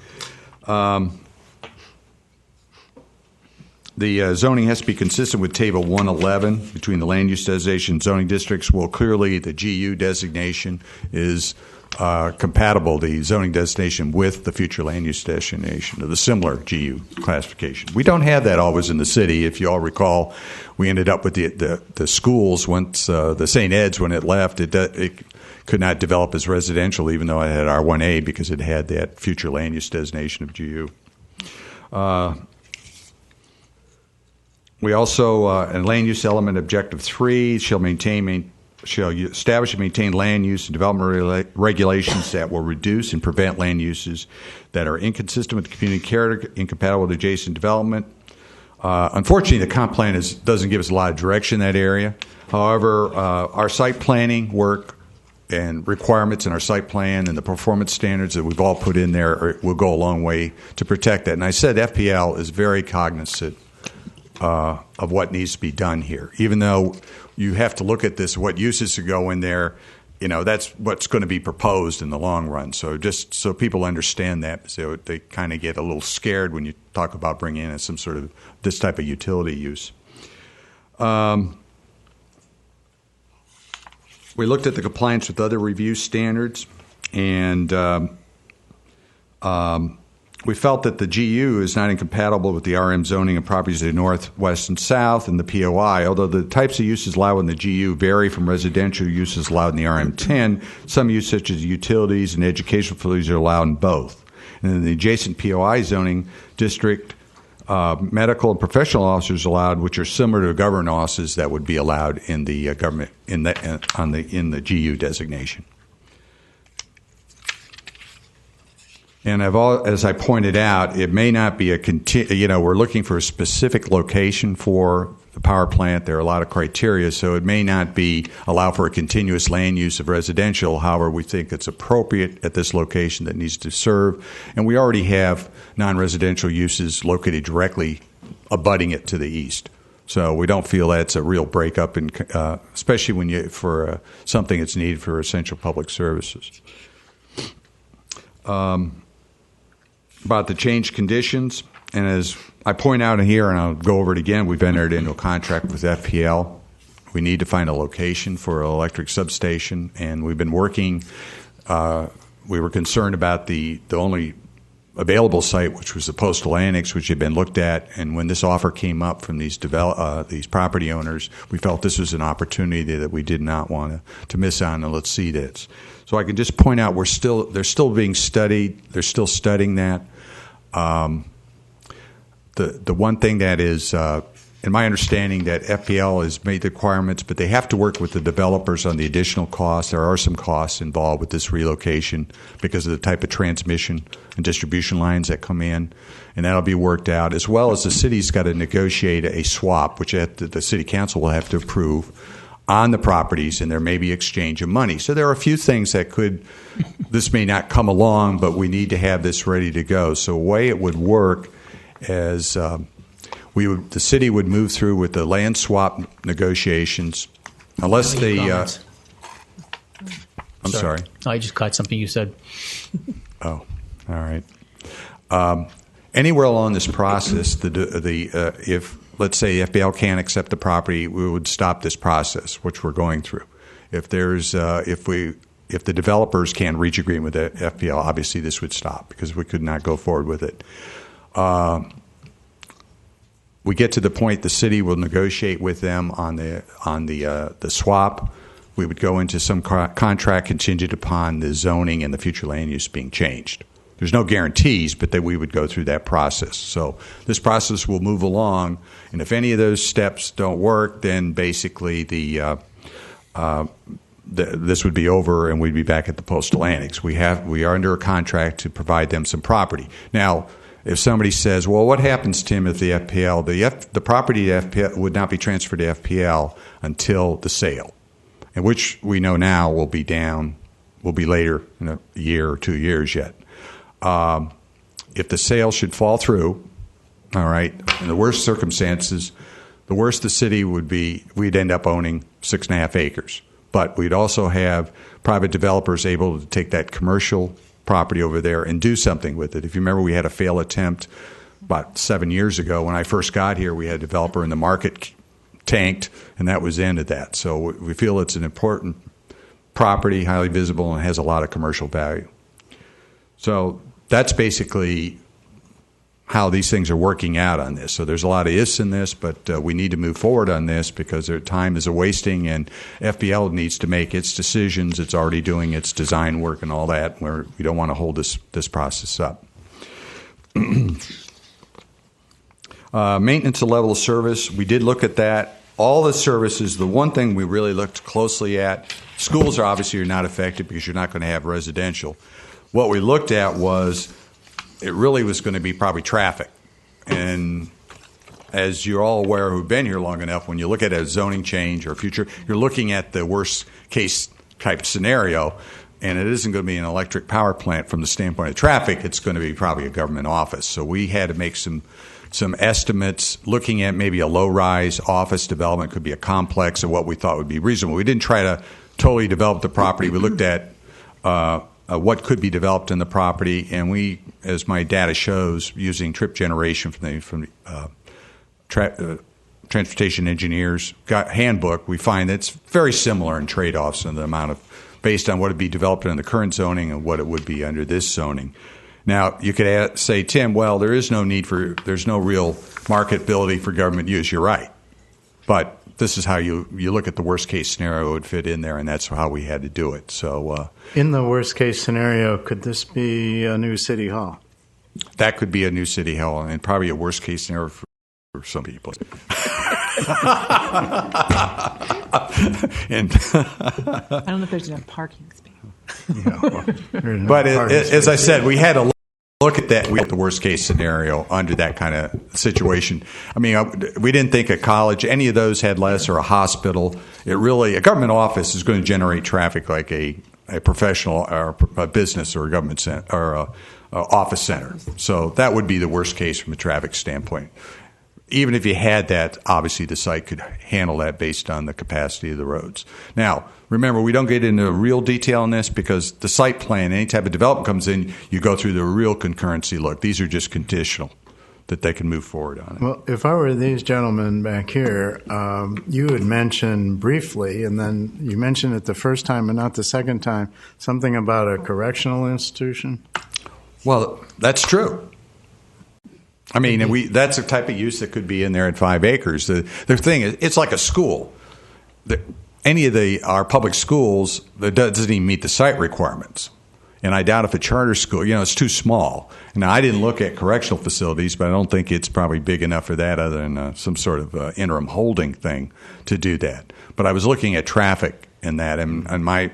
The zoning has to be consistent with Table 111 between the land use designation and zoning districts. Well, clearly the GU designation is compatible, the zoning designation, with the future land use designation, or the similar GU classification. We don't have that always in the city. If you all recall, we ended up with the schools once the St. Ed's, when it left, it could not develop as residential, even though it had R1A, because it had that future land use designation of GU. We also, in land use element objective 3, shall establish and maintain land use and development regulations that will reduce and prevent land uses that are inconsistent with the community character, incompatible with adjacent development. Unfortunately, the comp plan doesn't give us a lot of direction in that area. However, our site planning work and requirements in our site plan and the performance standards that we've all put in there will go a long way to protect that. And I said FPL is very cognizant of what needs to be done here. Even though you have to look at this, what uses to go in there, that's what's going to be proposed in the long run. So just so people understand that, so they kind of get a little scared when you talk about bringing in some sort of this type of utility use. We looked at the compliance with other review standards, and we felt that the GU is not incompatible with the RM zoning of properties to the north, west, and south, and the POI. Although the types of uses allowed in the GU vary from residential uses allowed in the RM10, some use such as utilities and educational facilities are allowed in both. And in the adjacent POI zoning district, medical and professional officers allowed, which are similar to government offices that would be allowed in the government in the GU designation. And as I pointed out, it may not be we're looking for a specific location for the power plant. There are a lot of criteria, so it may not allow for a continuous land use of residential. However, we think it's appropriate at this location that needs to serve. And we already have non-residential uses located directly abutting it to the east. So we don't feel that's a real breakup, especially for something that's needed for essential public services. About the changed conditions, and as I point out in here, and I'll go over it again, we've entered into a contract with FPL. We need to find a location for an electric substation, and we've been working. We were concerned about the only available site, which was the postal annex, which had been looked at. And when this offer came up from these property owners, we felt this was an opportunity that we did not want to miss on, and let's see this. So I can just point out they're still being studied. They're still studying that. The one thing that is, in my understanding, that FPL has made the requirements, but they have to work with the developers on the additional costs. There are some costs involved with this relocation because of the type of transmission and distribution lines that come in, and that'll be worked out, as well as the city's got to negotiate a swap, which the city council will have to approve on the properties, and there may be exchange of money. So there are a few things that this may not come along, but we need to have this ready to go. So the way it would work is the city would move through with the land swap negotiations, unless I'm sorry. I just caught something you said. Oh, all right. Anywhere along this process, if let's say FPL can't accept the property, we would stop this process, which we're going through. If the developers can't reach agreement with FPL, obviously this would stop because we could not go forward with it. We get to the point the city will negotiate with them on the swap. We would go into some contract contingent upon the zoning and the future land use being changed. There's no guarantees, but that we would go through that process. So this process will move along, and if any of those steps don't work, then basically this would be over, and we'd be back at the postal annex. We are under a contract to provide them some property. Now, if somebody says, "Well, what happens, Tim, if the FPL the property to FPL would not be transferred to FPL until the sale, and which we know now will be later in a year or 2 years yet." If the sale should fall through, all right, in the worst circumstances, the worst the city would be, we'd end up owning 6.5 acres. But we'd also have private developers able to take that commercial property over there and do something with it. If you remember, we had a failed attempt about 7 years ago. When I first got here, we had a developer and the market tanked, and that was the end of that. So we feel it's an important property, highly visible, and has a lot of commercial value. So that's basically how these things are working out on this. So there's a lot of ifs in this, but we need to move forward on this because their time is a wasting, and FPL needs to make its decisions. It's already doing its design work and all that, where we don't want to hold this process up. Maintenance and level of service, we did look at that. All the services, the one thing we really looked closely at, schools are obviously not affected because you're not going to have residential. What we looked at was it really was going to be probably traffic. And as you're all aware who've been here long enough, when you look at a zoning change or future, you're looking at the worst case type scenario, and it isn't going to be an electric power plant from the standpoint of traffic. It's going to be probably a government office. So we had to make some estimates looking at maybe a low-rise office development, could be a complex of what we thought would be reasonable. We didn't try to totally develop the property. We looked at what could be developed in the property, and we, as my data shows, using trip generation from the transportation engineers handbook, we find that it's very similar in trade-offs in the amount of, based on what would be developed in the current zoning and what it would be under this zoning. Now, you could say, Tim, well, there's no real marketability for government use. You're right. But this is how you look at the worst case scenario, it would fit in there, and that's how we had to do it. So, in the worst case scenario, could this be a new city hall? That could be a new city hall, and probably a worst case scenario for some people. I don't know if there's enough parking space. But as I said, we had to look at that. We had the worst case scenario under that kind of situation. I mean, we didn't think a college, any of those had less, or a hospital. A government office is going to generate traffic like a professional or a business or a government center or a office center. So that would be the worst case from a traffic standpoint. Even if you had that, obviously the site could handle that based on the capacity of the roads. Now, remember, we don't get into real detail on this because the site plan, any type of development comes in, you go through the real concurrency look. These are just conditional that they can move forward on it. Well, if I were these gentlemen back here, you had mentioned briefly, and then you mentioned it the first time but not the second time, something about a correctional institution. Well, that's true. I mean, that's a type of use that could be in there at 5 acres. The thing is, it's like a school. Any of our public schools that doesn't even meet the site requirements. And I doubt if a charter school, it's too small. Now, I didn't look at correctional facilities, but I don't think it's probably big enough for that other than some sort of interim holding thing to do that. But I was looking at traffic in that, and my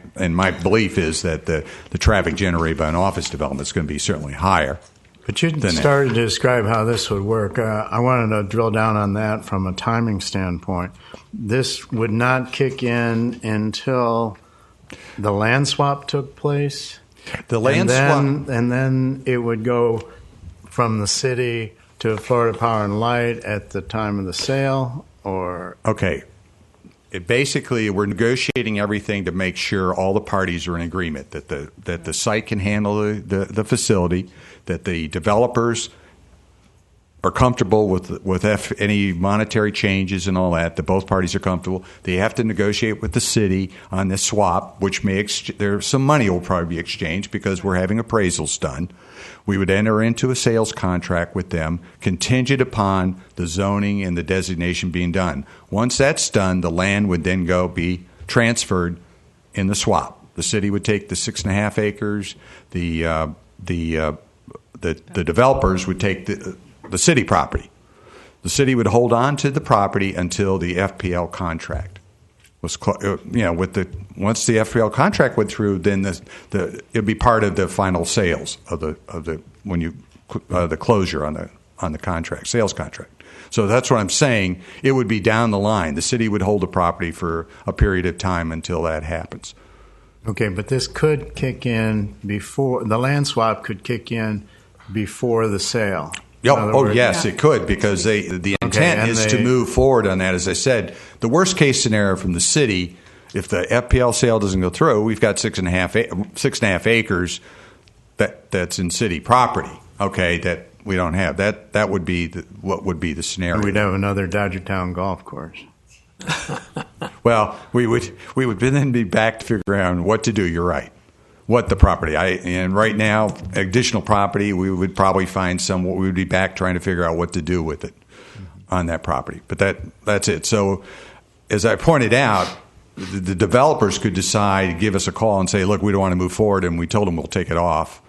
belief is that the traffic generated by an office development is going to be certainly higher. But you started to describe how this would work. I wanted to drill down on that from a timing standpoint. This would not kick in until the land swap took place. The land swap, and then it would go from the city to Florida Power and Light at the time of the sale, or okay. Basically, we're negotiating everything to make sure all the parties are in agreement that the site can handle the facility, that the developers are comfortable with any monetary changes and all that both parties are comfortable. They have to negotiate with the city on this swap, which there's some money will probably be exchanged because we're having appraisals done. We would enter into a sales contract with them contingent upon the zoning and the designation being done. Once that's done, the land would then be transferred in the swap. The city would take the 6.5 acres. The developers would take the city property. The city would hold on to the property until the FPL contract was, once the FPL contract went through, then it'd be part of the final sales of the closure on the contract, sales contract. So that's what I'm saying. It would be down the line. The city would hold the property for a period of time until that happens. Okay, but this could kick in before the land swap could kick in before the sale. Yes, it could, because the intent is to move forward on that. As I said, the worst case scenario from the city, if the FPL sale doesn't go through, we've got 6.5 acres that's in city property. Okay, that we don't have that. That would be what would be the scenario. We'd have another Dodgertown golf course. Well, we would then be back to figure out what to do. You're right. What the property? And right now, additional property, we would probably find some. We would be back trying to figure out what to do with it on that property. But that's it. So, as I pointed out, the developers could decide, give us a call, and say, "Look, we don't want to move forward," and we told them we'll take it off.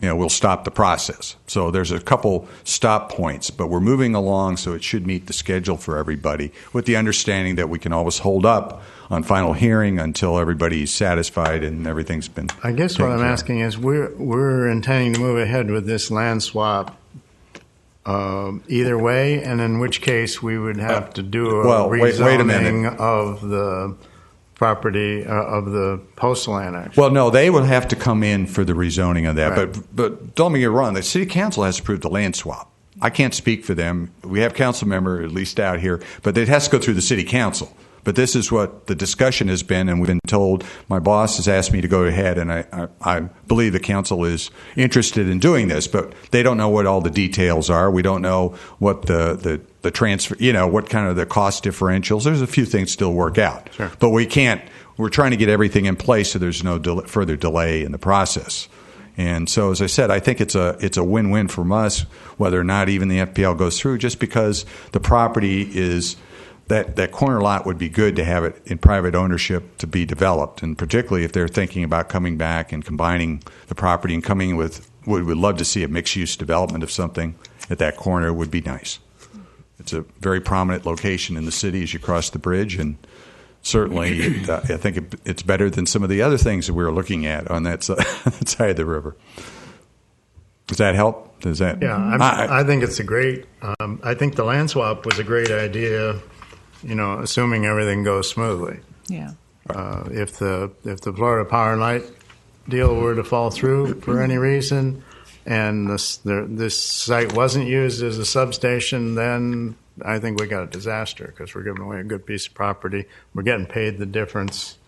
We'll stop the process. So there's a couple stop points, but we're moving along, so it should meet the schedule for everybody, with the understanding that we can always hold up on final hearing until everybody's satisfied and everything's been. I guess what I'm asking is, we're intending to move ahead with this land swap either way, and in which case we would have to do a rezoning wait a minute. of the property of the postal annex. Well, no, they will have to come in for the rezoning of that. Right. But don't get me wrong, the city council has approved the land swap. I can't speak for them. We have council member at least out here, but it has to go through the city council. But this is what the discussion has been, and we've been told. My boss has asked me to go ahead, and I believe the council is interested in doing this, but they don't know what all the details are. We don't know what the transfer, what kind of the cost differentials. There's a few things still work out. Sure. But we can't. We're trying to get everything in place so there's no further delay in the process. And so, as I said, I think it's a win-win from us, whether or not even the FPL goes through, just because the property is. That corner lot would be good to have it in private ownership to be developed, and particularly if they're thinking about coming back and combining the property and coming with, would love to see a mixed-use development of something at that corner would be nice. It's a very prominent location in the city as you cross the bridge, and certainly I think it's better than some of the other things that we were looking at on that side of the river. Does that help? Does that? Yeah, I think it's a great. I think the land swap was a great idea. Assuming everything goes smoothly. Yeah. If the Florida Power and Light deal were to fall through for any reason, and this site wasn't used as a substation, then I think we got a disaster, because we're giving away a good piece of property. We're getting paid the difference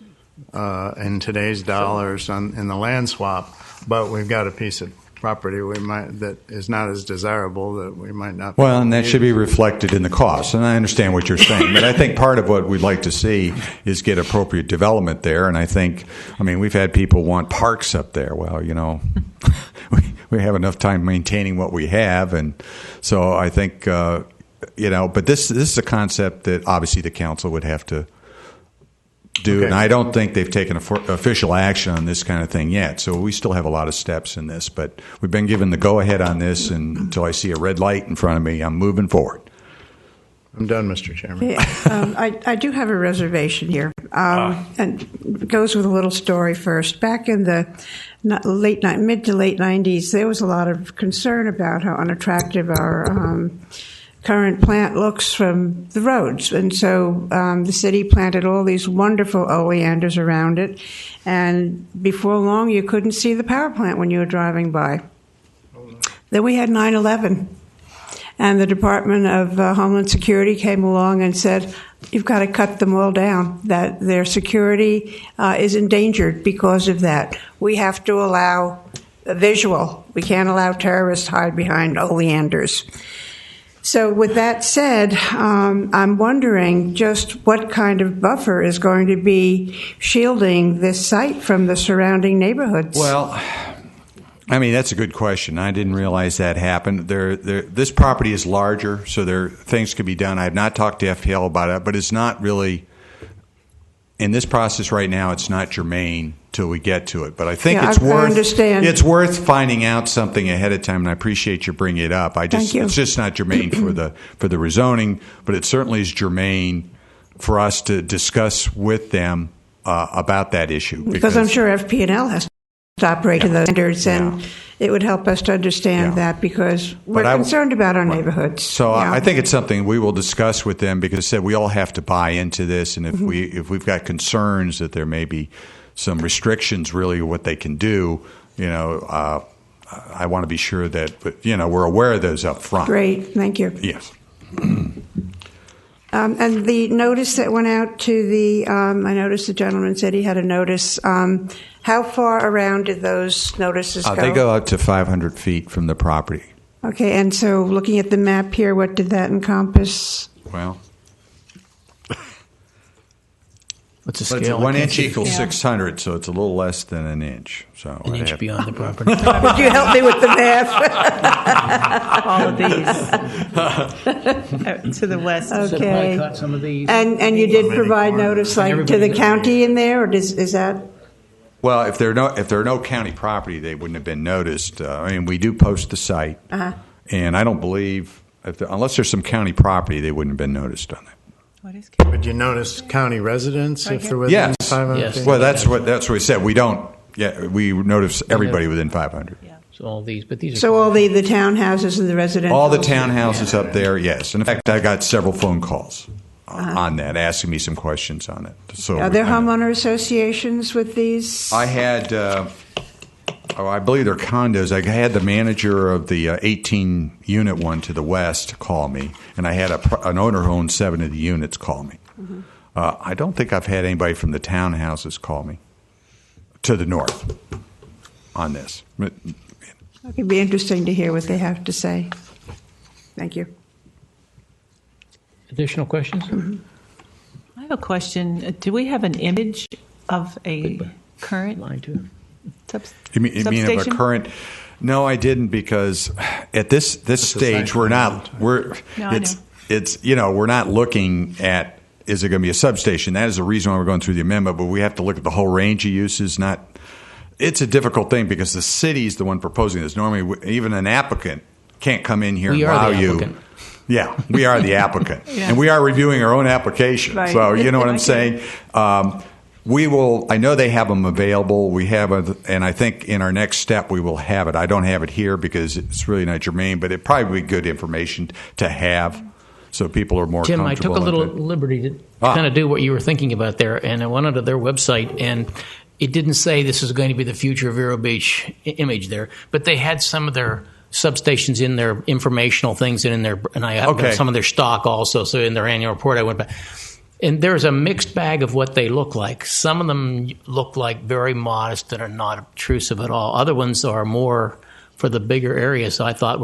in today's dollars in the land swap, but we've got a piece of property that is not as desirable, that we might not. Well, and that should be reflected in the cost. And I understand what you're saying, but I think part of what we'd like to see is get appropriate development there. And I think, we've had people want parks up there. Well, we have enough time maintaining what we have, and so I think but this is a concept that obviously the council would have to do, okay. And I don't think they've taken official action on this kind of thing yet. So we still have a lot of steps in this, but we've been given the go-ahead on this, and until I see a red light in front of me, I'm moving forward. I'm done, Mr. Chairman. I do have a reservation here, and it goes with a little story first. Back in the mid to late 90s, there was a lot of concern about how unattractive our current plant looks from the roads. And so the city planted all these wonderful oleanders around it. And before long, you couldn't see the power plant when you were driving by. Then we had 9/11. And the Department of Homeland Security came along and said, you've got to cut them all down, that their security is endangered because of that. We have to allow a visual. We can't allow terrorists to hide behind oleanders. So with that said, I'm wondering just what kind of buffer is going to be shielding this site from the surrounding neighborhoods? Well, that's a good question. I didn't realize that happened. This property is larger, so things could be done. I have not talked to FPL about it, but it's not really, in this process right now, it's not germane till we get to it. But I think it's worth finding out something ahead of time, and I appreciate you bringing it up. It's just not germane for the rezoning, but it certainly is germane for us to discuss with them about that issue. Because I'm sure FP&L has to operate to those standards, and it would help us to understand that, because we're concerned about our neighborhoods. So I think it's something we will discuss with them, because I said we all have to buy into this, and if we've got concerns that there may be some restrictions, really, what they can do, I want to be sure that we're aware of those up front. Great, thank you. Yes. And the notice that went out to I noticed the gentleman said he had a notice. How far around did those notices go? They go out to 500 feet from the property. Okay, and so looking at the map here, what did that encompass? Well, What's the but it's scale? 1 I can't inch see. equals 600, so it's a little less than an inch. So An I'd inch have- beyond the property. Would you help me with the math? All of these to the west. So I Okay. caught some of these. And you did provide notice, like, to the county in there, or is that? Well, if there are no county property, they wouldn't have been noticed. I mean, we do post the site, and I don't believe unless there's some county property, they wouldn't have been noticed on it. What is Would you notice county residents if they're within Yes. 500 Yes. feet? Well, that's what we said. We don't. Yeah, we notice everybody within 500. So all these, but these are So all the townhouses and the residential? All the townhouses up there, yes. And in fact, I got several phone calls on that, asking me some questions on it. So Are there homeowner associations with these? I had, I believe they're condos. I had the manager of the 18-unit one to the west call me, and I had an owner who owned 7 of the units call me. I don't think I've had anybody from the townhouses call me to the north on this. It'd be interesting to hear what they have to say. Thank you. additional questions. I have a question. Do we have an image of a current Line two. You mean of a substation? current? No, I didn't, because at this stage we're not we're No, I it's we're not looking at, is it going to be a substation? That is the reason why we're going through the amendment, but we have to look at the whole range of uses. It's a difficult thing because the city's the one proposing this. Normally, even an applicant can't come in here We and are wow the you. applicant. Yeah, we are the applicant, Yeah. and we are reviewing our own application. Right. So you know what I'm Okay. saying. We will. I know they have them available. We have, and I think in our next step we will have it. I don't have it here because it's really not germane, but it probably be good information to have, so people are more Tim, I comfortable. took a little into it. liberty to kind of do what you were thinking about there, and I went onto their website, and it didn't say this is going to be the future of Vero Beach image there, but they had some of their substations in their informational things and in their, and I have Okay. some of their stock also. So in their annual report, I went back. And there's a mixed bag of what they look like. Some of them look like very modest and are not obtrusive at all. Other ones are more for the bigger areas. I thought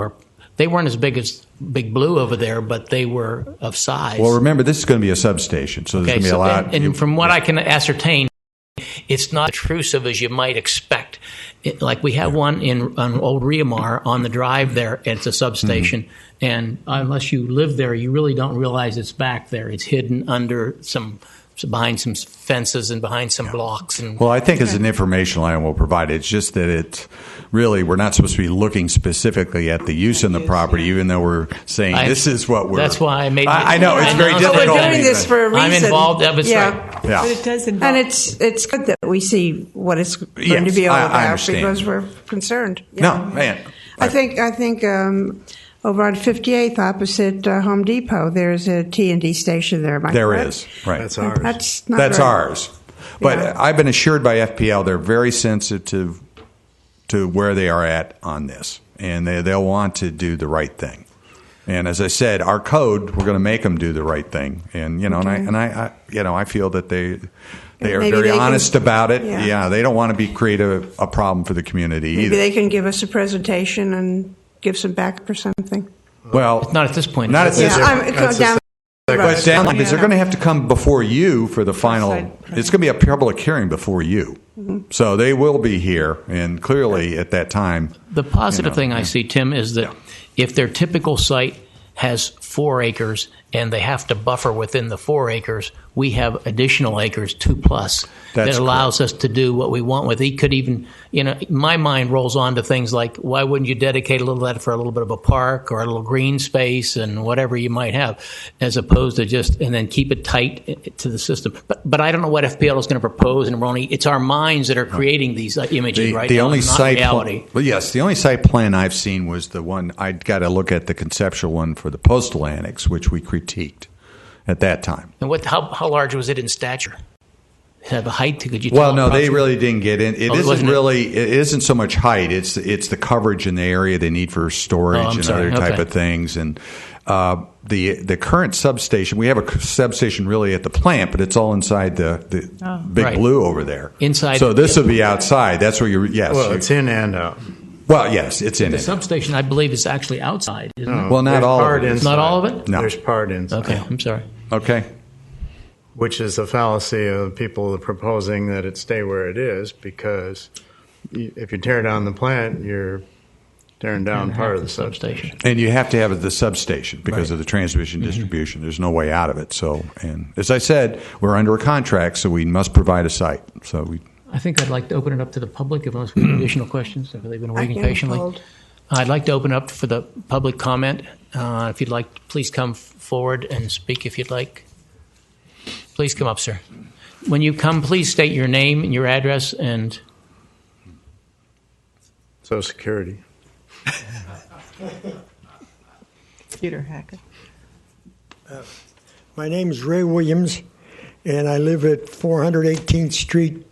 they weren't as big as Big Blue over there, but they were of size. Well, remember, this is going to be a substation, so there's going to be a lot. And from what I can ascertain, it's not intrusive as you might expect. Like we have one on Old Riamar on the drive there. It's a substation, and unless you live there, you really don't realize it's back there. It's hidden under behind some fences and behind some blocks. And Well, I think as an informational item we'll provide it. It's just that it's really, we're not supposed to be looking specifically at the use in the property, even though we're saying this is what we're. That's why I made. I know it's very announced difficult. We're doing this for a reason. I'm involved. That's Yeah. right. Yeah. But it does involve. And it's good that we see what it's going Yes, to be all I about understand. because we're concerned. No, man. I think over on 58th opposite Home Depot, there's a T&D station there. Am I There correct? is, right. That's ours. That's not That's very- ours. But Yeah. I've been assured by FPL they're very sensitive to where they are at on this, and they'll want to do the right thing. And as I said, our code, we're going to make them do the right thing. And I feel that they are Maybe very they can- honest about it. Yeah. Yeah, they don't want to create a problem for the community Maybe either. they can give us a presentation and give some backup or something. Well, Not at this point. not at this. It's That's down the road. But down because they're going to have to come before you for the final. Right. It's going to be a public hearing before you, so they will be here, and clearly at that time. The positive thing I yeah. see, Tim, is that if their typical site has 4 acres and they have to buffer within the 4 acres, we have additional acres, 2+, That's that allows us to do what we want with. He could even, my mind rolls on to things like, why wouldn't you dedicate a little of that for a little bit of a park or a little green space and whatever you might have, as opposed to just, and then keep it tight to the system. But I don't know what FPL is going to propose, and it's our minds that are creating these images right The now, only not site reality. well, yes, the only site plan I've seen was the one I'd got to look at, the conceptual one for the postal annex, which we critiqued at that time. And how large was it in stature? Have a height? Could you? Well, tell no, they approximately? really didn't get in. It Oh, isn't wasn't it? really. It isn't so much height. It's the coverage in the area they need for storage Oh, I'm and sorry. other type Okay. of things. And the current substation, we have a substation really at the plant, but it's all inside the Big Right. Blue over there. Inside- So this will be outside. That's where you're. Yes. Well, it's in and out. Well, yes, it's in The it. substation, I believe, is actually outside, isn't it? Well, not There's all part of it. inside. Not all of it? No. There's part inside. Okay, I'm sorry. Okay. Which is the fallacy of people proposing that it stay where it is, because if you tear down the plant, you're tearing down part of the substation. And you have to have the substation because of the transmission distribution. There's no way out of it. So, and as I said, we're under a contract, so we must provide a site. So I think I'd like to open it up to the public unless we have additional questions, if they've been waiting can patiently. hold. I'd like to open up for the public comment. If you'd like, please come forward and speak if you'd like. Please come up, sir. When you come, please state your name and your address and Social Security. Peter Hackett. My name is Ray Williams, and I live at 418th Street,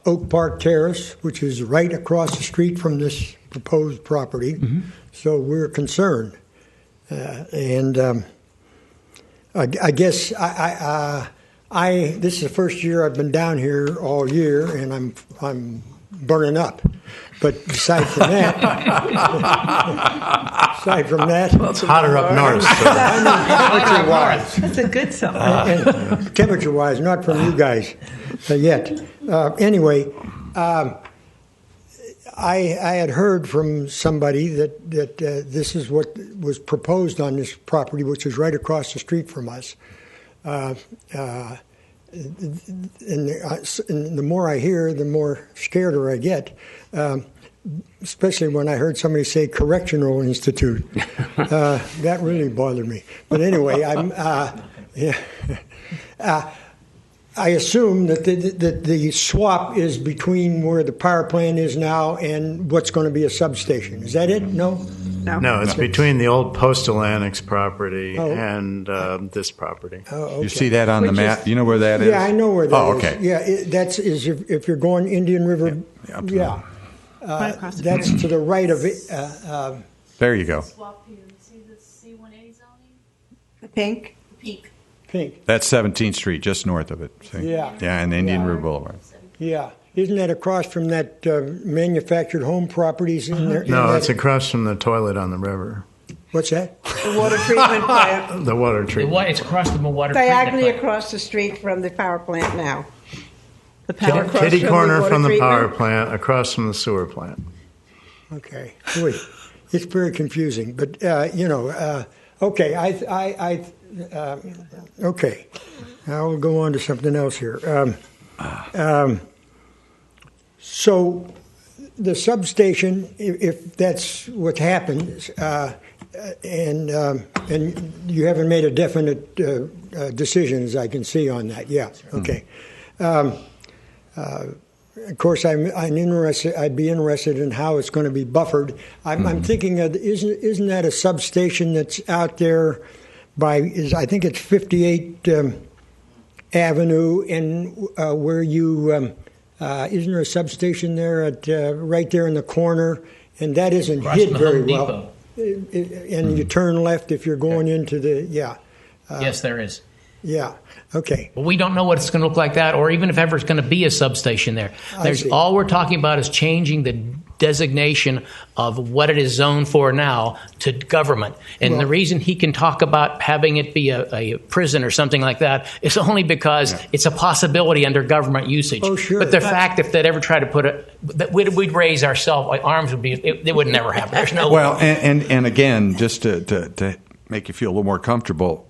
Oak Park Terrace, which is right across the street from this proposed property. So we're concerned. I guess this is the first year I've been down here all year, and I'm burning up. But aside from that, It's hotter up north. temperature-wise, That's a good sign. and temperature-wise, not from you guys yet. Anyway, I had heard from somebody that this is what was proposed on this property, which is right across the street from us. And the more I hear, the more scareder I get, especially when I heard somebody say correctional institute. That really bothered me. But anyway, I assume that the swap is between where the power plant is now and what's going to be a substation. Is that it? No? No, it's between the old postal annex property Oh. and this property. Oh, okay. you see that on the Which map? is- You know where that is? Yeah, I know where that is. Oh, okay. Yeah, that's if you're going Indian River. Yeah. Yeah. Right across the That's street. to the right of it. There you go. Swap here. You see the C1A zoning? The pink. Peak. Pink. That's 17th Street, just north of it. See? Yeah. Yeah, and Indian River Boulevard. Yeah. Isn't that across from that manufactured home properties in there? No, in it's that- across from the toilet on the river. What's that? The water treatment plant. The water treatment. it's across the water Diagonally treatment plant. across the street from the power plant now. The power. Across Kitty from corner water from the treatment? power plant, across from the sewer plant. Okay. Boy, it's very confusing. But, okay. Okay. Now we'll go on to something else here. So the substation, if that's what happens, and you haven't made a definite decision, as I can see on that. Yeah. Okay. Of course, I'm interested. I'd be interested in how it's going to be buffered. I'm thinking of isn't that a substation that's out there I think it's 58 Avenue, and where you isn't there a substation there at right there in the corner, and that isn't Across hid from very Home well. And you turn left if you're going into the Yes, there is. yeah. Okay. But we don't know what it's going to look like that, or even if ever it's going to be a substation there. I see. All we're talking about is changing the designation of what it is zoned for now to government. And the reason he can talk about having it be a prison or something like that is only because it's a possibility under government usage. Oh, sure. But the fact if they'd ever try to put it, that we'd raise ourselves, our arms would be, it would never happen. There's no Well, way. and again, just to make you feel a little more comfortable,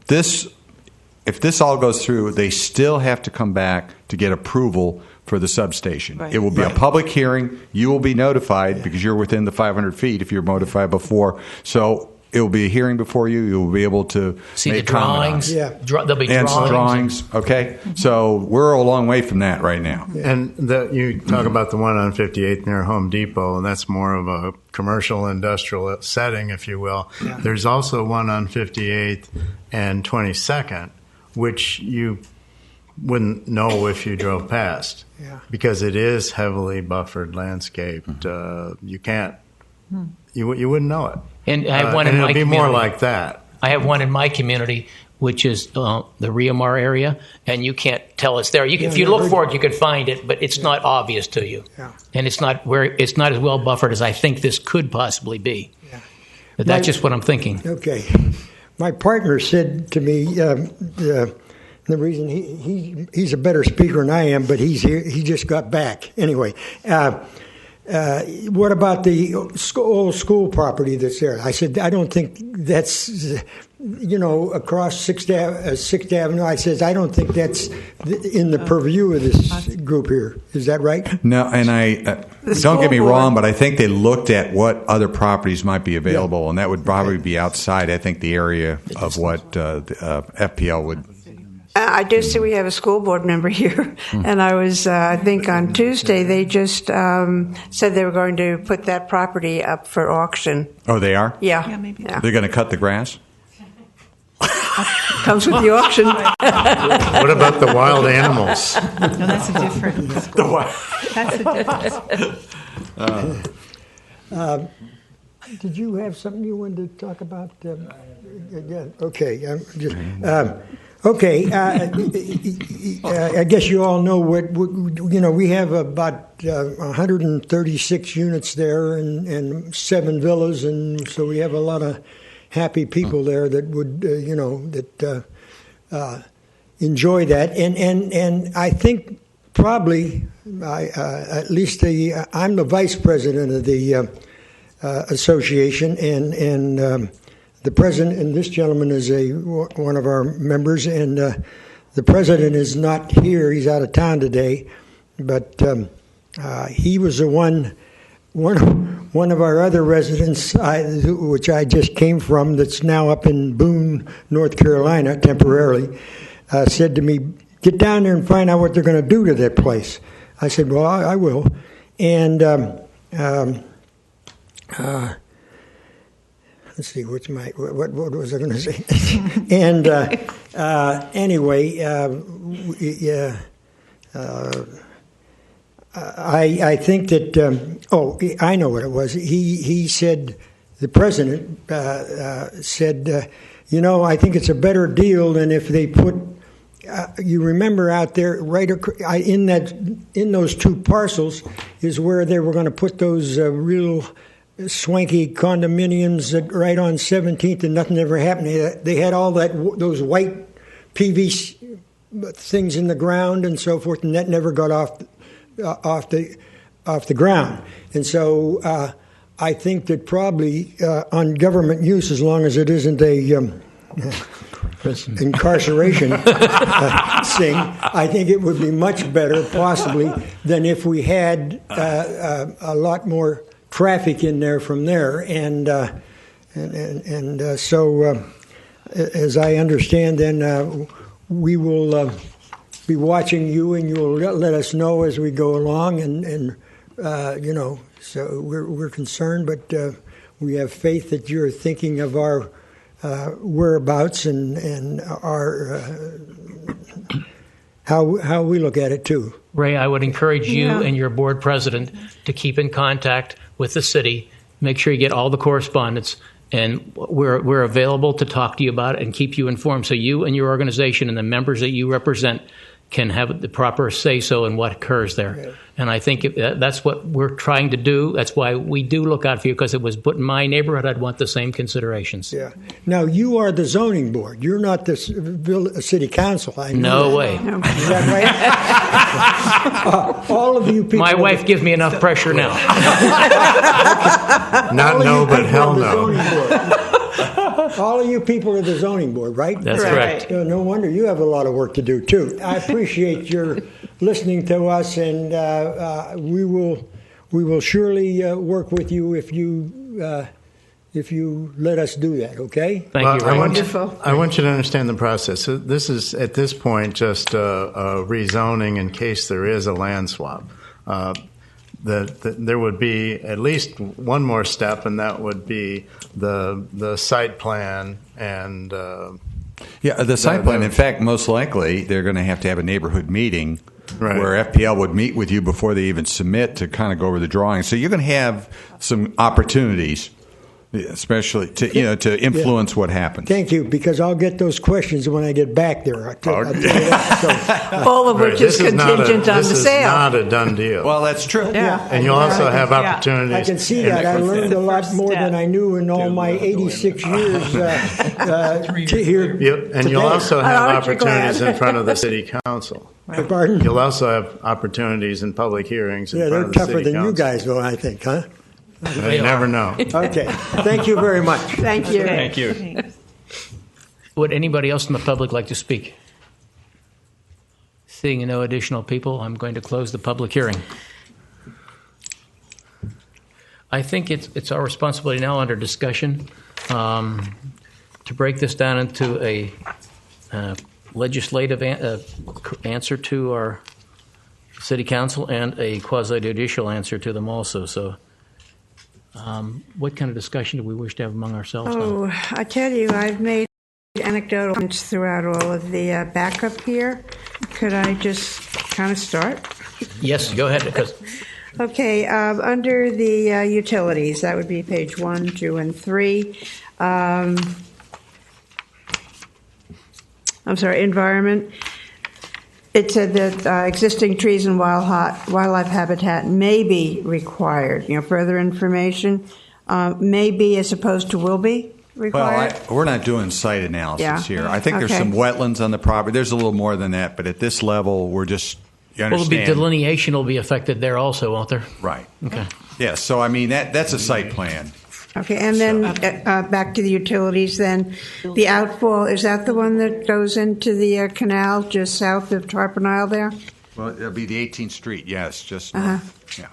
if this all goes through, they still have to come back to get approval for the substation. Right. It will be a public hearing. You will be notified because you're within the 500 feet if you're notified before. So it will be a hearing before you. You will be able to See make the comment on drawings. it. Yeah. There'll be And some drawings. drawings. Okay, so we're a long way from that right now. And you talk about the one on 58th near Home Depot, and that's more of a commercial industrial setting, if you will. Yeah. There's also one on 58th and 22nd, which you wouldn't know if you drove past, because it is heavily buffered, landscaped. You can't, you wouldn't know it. And I have one and in it'll my be community. more like that. I have one in my community which is the Riamar area, and you can't tell it's there. If you look for it, you can find it, but it's not obvious to you. Yeah. And it's not as well buffered as I think this could possibly be. Yeah. But that's just what I'm thinking. Okay. My partner said to me, the reason he's a better speaker than I am, but he's here. He just got back. Anyway, what about the old school property that's there? I said, I don't think that's, across 6th Avenue. I says, I don't think that's in the purview of this group here. Is that right? No, and don't get me wrong, but I think they looked at what other properties might be available, and that would probably be outside, I think, the area of what the FPL would. I do see we have a school board member here, and I was, I think on Tuesday, they just said they were going to put that property up for auction. Oh, they are? Yeah. Yeah, maybe. Yeah. They're going to cut the grass? Comes with the auction. What about the wild animals? No, that's a different. That's a different. Did you have something you wanted to talk about? Yeah. Okay. Okay. I guess you all know what we have about 136 units there and 7 villas, and so we have a lot of happy people there that would enjoy that. And I think probably at least I'm the vice president of the association, and the president, and this gentleman is one of our members, and the president is not here. He's out of town today, but he was the one of our other residents, which I just came from, that's now up in Boone, North Carolina, temporarily, said to me, "Get down there and find out what they're going to do to that place." I said, "Well, I will." And let's see, what was I going to say? And anyway, I think that I know what it was. He said, the president said, I think it's a better deal than if they put. You remember out there, right in those 2 parcels is where they were going to put those real swanky condominiums right on 17th, and nothing ever happened. They had all those white PVC things in the ground and so forth, and that never got off the ground. And so I think that probably on government use, as long as it isn't a incarceration thing, I think it would be much better, possibly, than if we had a lot more traffic in there from there. And so, as I understand, then we will be watching you, and you'll let us know as we go along. And so we're concerned, but we have faith that you're thinking of our whereabouts and our how we look at it too. Ray, I would encourage you and your board president to keep in contact with the city. Make sure you get all the correspondence, and we're available to talk to you about it and keep you informed, so you and your organization and the members that you represent can have the proper say-so in what occurs there. Right. And I think that's what we're trying to do. That's why we do look out for you, because it was put in my neighborhood, I'd want the same considerations. Yeah. Now, you are the zoning board. You're not the city council. I know no way. No. Is that right? All of you people... My wife gives me enough pressure now. Not no, but hell no. All of you people are the zoning board, right? That's correct. No wonder you have a lot of work to do, too. I appreciate your listening to us, and we will surely work with you if you let us do that, okay? Thank you, Ray. Wonderful. I want you to understand the process. So this is, at this point, just a rezoning in case there is a land swap. There would be at least one more step, and that would be the site plan and the site plan. In fact, most likely they're going to have a neighborhood meeting where FPL would meet with you before they even submit to kind of go over the drawings. So you're going to have some opportunities especially to influence what happens. Thank you, because I'll get those questions when I get back there. I'll tell you that. So, All of which is contingent on the This is sale. not a done deal. Well, that's true. Yeah. And you'll also have opportunities. I can see that. I learned a lot more than I knew in all my 86 years here. Yep. And you'll also have opportunities in front of the city council. Pardon? You'll also have opportunities in public hearings in Yeah, front they're of the tougher city than council. you guys, will, I think, huh? You never know. Okay. Thank you very much. Thank you. Thank you. Would anybody else in the public like to speak? Seeing no additional people, I'm going to close the public hearing. I think it's our responsibility now under discussion to break this down into a legislative answer to our city council and a quasi-judicial answer to them also. So what kind of discussion do we wish to have among ourselves now? Oh, I tell you, I've made anecdotal points throughout all of the backup here. Could I just kind of start? Yes, go ahead. Because Okay, under the utilities, that would be page 1, 2, and 3. I'm sorry, environment. It said that existing trees and wildlife habitat may be required. Further information, may be as opposed to will be required. Well, we're not doing site analysis here. I think there's Okay. some wetlands on the property. There's a little more than that, but at this level, we're just, you well, understand. delineation will be affected there also, won't there? Right. Okay. Yeah, so I mean, that's a site plan. Okay, and then back to the utilities then. The outfall, is that the one that goes into the canal just south of Tarpon Isle there? Well, it'll be the 18th Street, yes, just Uh-huh. yeah.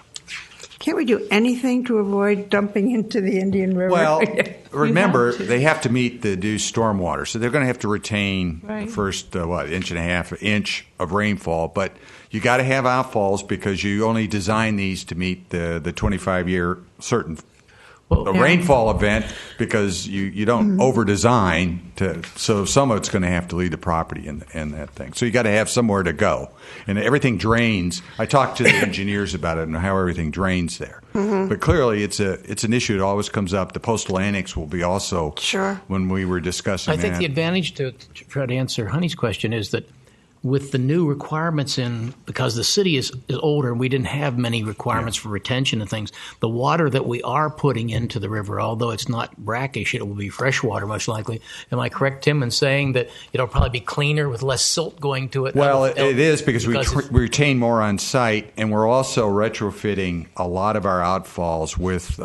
Can't we do anything to avoid dumping into the Indian River? Well, remember, have to. they have to meet the due stormwater, so they're going to have to retain Right. the first, inch and a half inch of rainfall. But you got to have outfalls because you only design these to meet the 25-year certain rainfall event because you don't over-design so some of it's going to have to leave the property in that thing. So you got to have somewhere to go. And everything drains. I talked to the engineers about it and how everything drains there. But clearly it's an issue that always comes up. The postal annex will be also when we were discussing I think the advantage to try to answer Honey's question is that with the new requirements because the city is older and we didn't have many requirements for retention and things, the water that we are putting into the river, although it's not brackish, it will be fresh water most likely. Am I correct, Tim, in saying that it'll probably be cleaner with less silt going to it? Well, it is because we retain more on site, and we're also retrofitting a lot of our outfalls with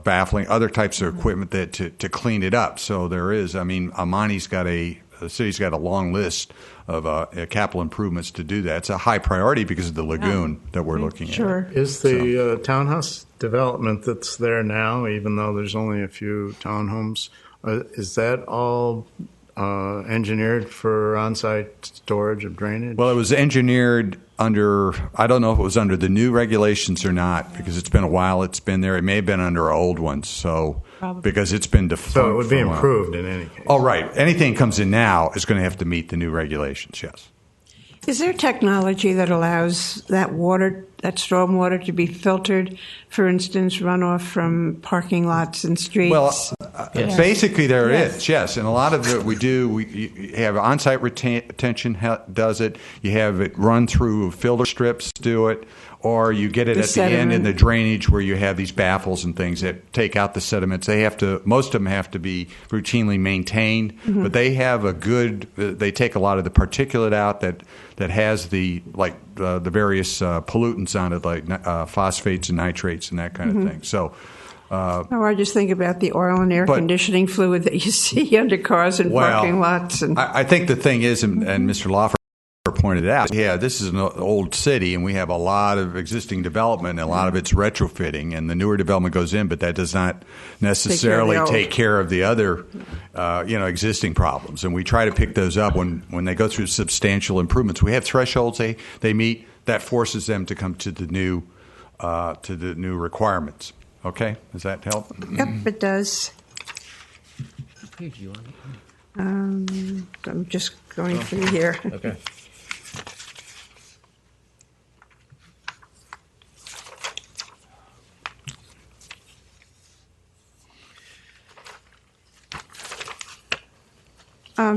baffling, other types of equipment to clean it up. So there is, the city's got a long list of capital improvements to do that. It's a high priority because of the lagoon that we're looking at. Sure. Is the townhouse development that's there now, even though there's only a few townhomes, is that all engineered for on-site storage of drainage? Well, it was engineered under, I don't know if it was under the new regulations or not, because it's been a while it's been there. It may have been under our old ones, because it's been defunct. So it would be for a while. improved in any case. Oh, right. Anything that comes in now is going to have to meet the new regulations, yes. Is there technology that allows that storm water to be filtered? For instance, runoff from parking lots and streets? Well, basically there is, yes. And a lot of it you have on-site retention does it. You have it run through filter strips do it. Or you get it at the end in the drainage where you have these baffles and things that take out the sediments. Most of them have to be routinely maintained, but they have they take a lot of the particulate out that has the various pollutants on it, like phosphates and nitrates and that kind of thing. So, I just think about the oil and air conditioning fluid that you see under cars and parking lots. And I think the thing is, and Mr. Lawfer pointed out, this is an old city, and we have a lot of existing development, and a lot of it's retrofitting, and the newer development goes in, but that does not necessarily take care of the other, existing problems. And we try to pick those up when they go through substantial improvements. We have thresholds they meet that forces them to come to the new requirements. Okay, does that help? Yep, it does. What page are you on? I'm just going through here. Okay.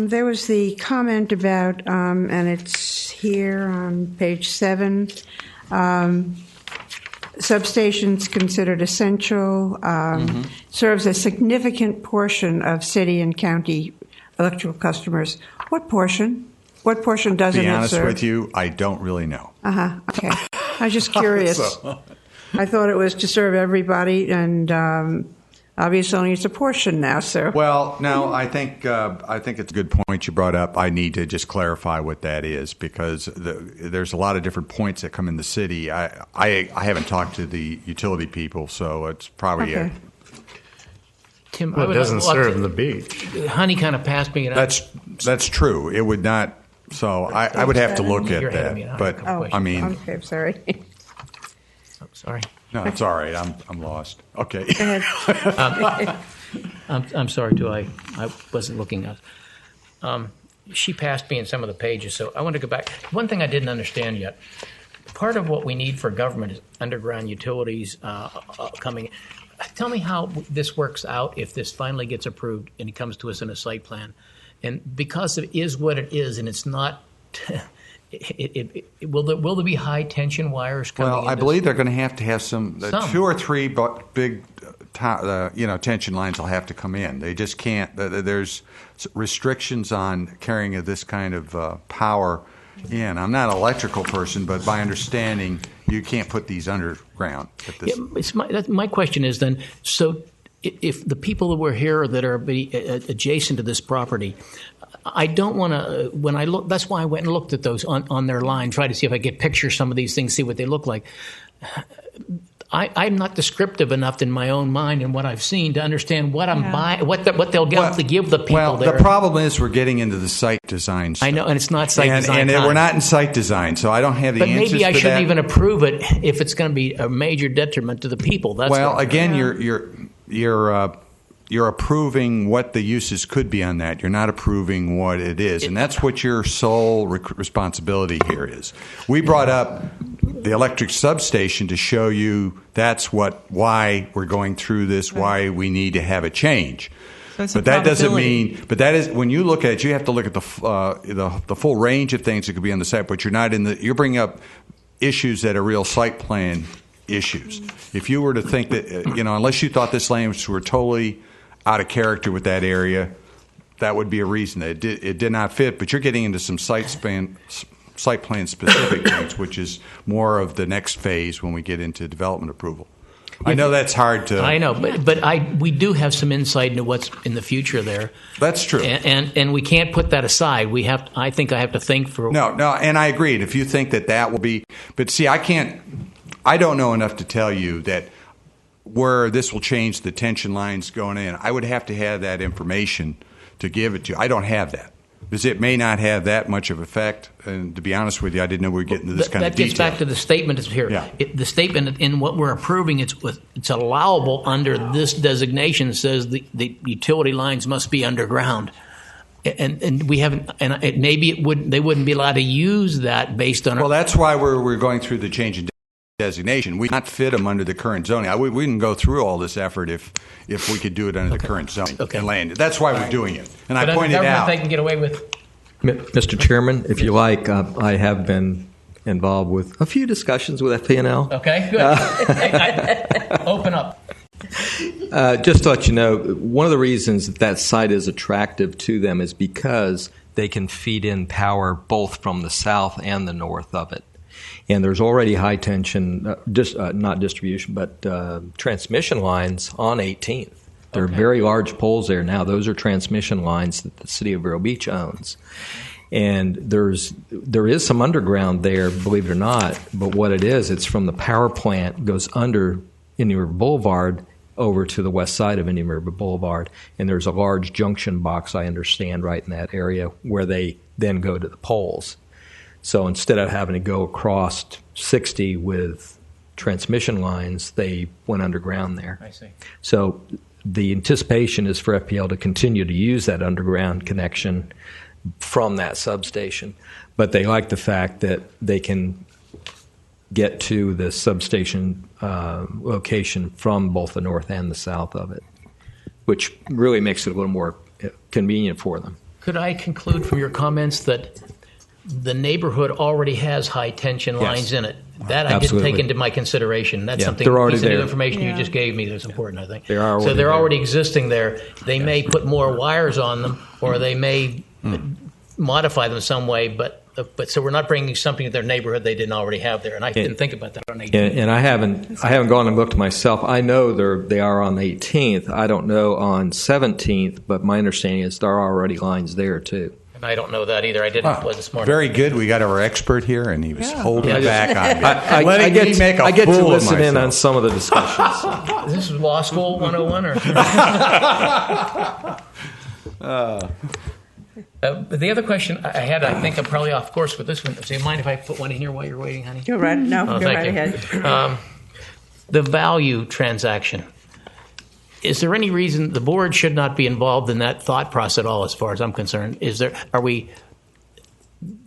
There was the comment about, and it's here on page 7, substations considered essential, serves a significant portion of city and county electrical customers. What portion? What portion doesn't it serve? To be honest with you, I don't really know. Okay. I was just curious. I thought it was to serve everybody, and obviously only it's a portion now. So well, no, I think it's a good point you brought up. I need to just clarify what that is because there's a lot of different points that come in the city. I haven't talked to the utility people, so it's probably Tim, well, it doesn't serve the beach. Honey kind of passed me. That's true. It would not. So I would have to look at that. But I mean, okay, I'm sorry. Oh, sorry. No, it's all right. I'm lost. Okay. Go ahead. I'm sorry too. I wasn't looking at. She passed me in some of the pages, so I want to go back. One thing I didn't understand yet. Part of what we need for government is underground utilities coming. Tell me how this works out if this finally gets approved and it comes to us in a site plan, and because it is what it is, and it's not. Will there be high tension wires coming? Well, I believe they're going to have some 2 or 3 big tension lines will have to come in. They just can't. There's restrictions on carrying of this kind of power in. I'm not an electrical person, but by understanding, you can't put these underground. My question is then, so if the people that were here that are adjacent to this property, I don't want to, when I look, that's why I went and looked at those on their line, try to see if I could picture some of these things, see what they look like. I'm not descriptive enough in my own mind and what I've seen to understand what I'm buying, what they'll get to give the people there. The problem is we're getting into the site design stuff. I know, and it's not site design. And we're not in site design, so I don't have the answers to that. But maybe I shouldn't even approve it if it's going to be a major detriment to the people. You're approving what the uses could be on that. You're not approving what it is. And that's what your sole responsibility here is. We brought up the electric substation to show you that's why we're going through this, why we need to have a change. But that doesn't mean. But that is when you look at it, you have to look at the full range of things that could be on the site. But you're bringing up issues that are real site plan issues. If you were to think that unless you thought this language were totally out of character with that area, that would be a reason that it did not fit. But you're getting into some site plan specific things, which is more of the next phase when we get into development approval. I know that's hard to. I know, but we do have some insight into what's in the future there. That's true, and we can't put that aside. We have. I think I have to think for. No, and I agreed. If you think that will be, but see, I can't. I don't know enough to tell you that where this will change the tension lines going in. I would have to have that information to give it to you. I don't have that because it may not have that much of effect. And to be honest with you, I didn't know we were getting to this kind of detail. That gets back to the statement that's here. Yeah. The statement in what we're approving, it's allowable under this designation. It says the utility lines must be underground. And we haven't, and they wouldn't be allowed to use that based on. Well, that's why we're going through the change in designation. We not fit them under the current zoning. We wouldn't go through all this effort if we could do it under the current zoning and land. That's why we're doing it. And I pointed out they can get away with. Mr. Chairman, if you like, I have been involved with a few discussions with FPNL. Okay, good. Open up. Just to let you know, one of the reasons that site is attractive to them is because they can feed in power both from the south and the north of it. And there's already high tension, not distribution, but transmission lines on 18th. There are very large poles there now. Those are transmission lines that the city of Vero Beach owns. And there is some underground there, believe it or not. But what it is, it's from the power plant, goes under Indian River Boulevard over to the west side of Indian River Boulevard. And there's a large junction box, I understand, right in that area where they then go to the poles. So instead of having to go across 60 with transmission lines, they went underground there. I see. So the anticipation is for FPL to continue to use that underground connection from that substation. But they like the fact that they can get to the substation location from both the north and the south of it, which really makes it a little more convenient for them. Could I conclude from your comments that the neighborhood already has high tension lines in it? That I didn't take into my consideration. That's something. They're already piece of new there. information you just gave me that's important. I think They are so. They're there. already existing there. They may put more wires on them, or they may modify them some way. But so we're not bringing something to their neighborhood they didn't already have there. And I didn't think about that on 18th. And I haven't gone and looked myself. I know they are on the 18th. I don't know on 17th, but my understanding is there are already lines there too. And I don't know that either. I didn't this morning. Very good. We got our expert here, and he was holding back on me. I get to listen in on some of the discussions. This is law school 101, or the other question I had, I think I'm probably off course with this one. Do you mind if I put one in here while you're waiting, honey? Go right, no, Oh, go thank right you. ahead. The value transaction. Is there any reason the board should not be involved in that thought process at all, as far as I'm concerned?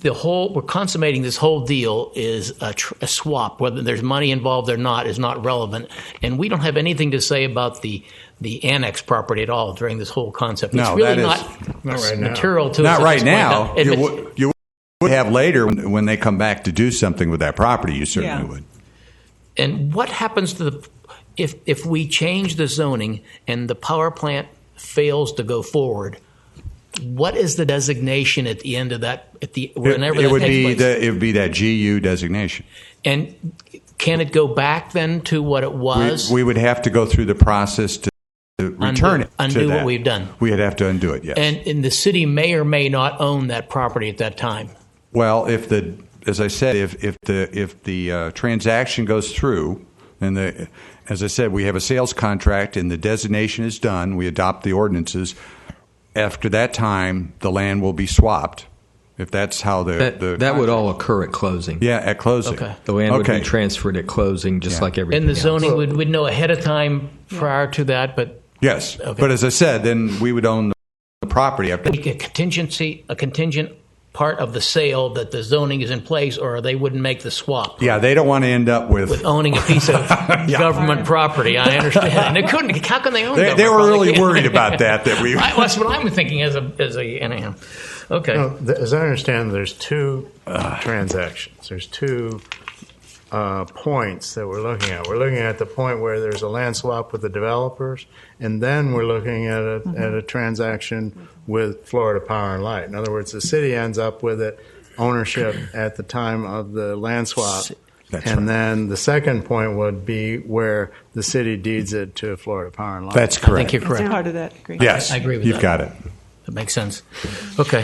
We're consummating this whole deal is a swap. Whether there's money involved or not is not relevant, and we don't have anything to say about the annex property at all during this whole concept. No, it's really that is not right now. material to us. Not at right this point. now. If You would have later when they come back to do something with that property. You certainly would. And what happens to if we change the zoning and the power plant fails to go forward? What is the designation at the end of that? Whenever it would takes be place? it would be that GU designation. And can it go back then to what it was? We would have to go through the process to return it. Undo to that. what we've done. We would have to undo it. Yes. And the city may or may not own that property at that time. Well, as I said, if the transaction goes through, and as I said, we have a sales contract and the designation is done, we adopt the ordinances. After that time, the land will be swapped. If that's how that would all occur at closing. Yeah, at closing. Okay. The land would be transferred at closing, just like everything. And the zoning else. would know ahead of time prior to that, but yes. Okay. But as I said, then we would own the property after. a contingent part of the sale that the zoning is in place, or they wouldn't make the swap. Yeah, they don't want to end up with Owning a piece of government property. I understand. And it couldn't. How can they own? They were really worried about that. That's what I'm thinking as a anyhow. Okay. No, as I understand, there's two transactions. There's two points that we're looking at. We're looking at the point where there's a land swap with the developers, and then we're looking at a transaction with Florida Power and Light. In other words, the city ends up with it ownership at the time of the land swap. Then the second point would be where the city deeds it to Florida Power and Light. That's correct. I think you're correct. Part of that agreement. Yes, I agree with you've that. got it. That makes sense. Okay.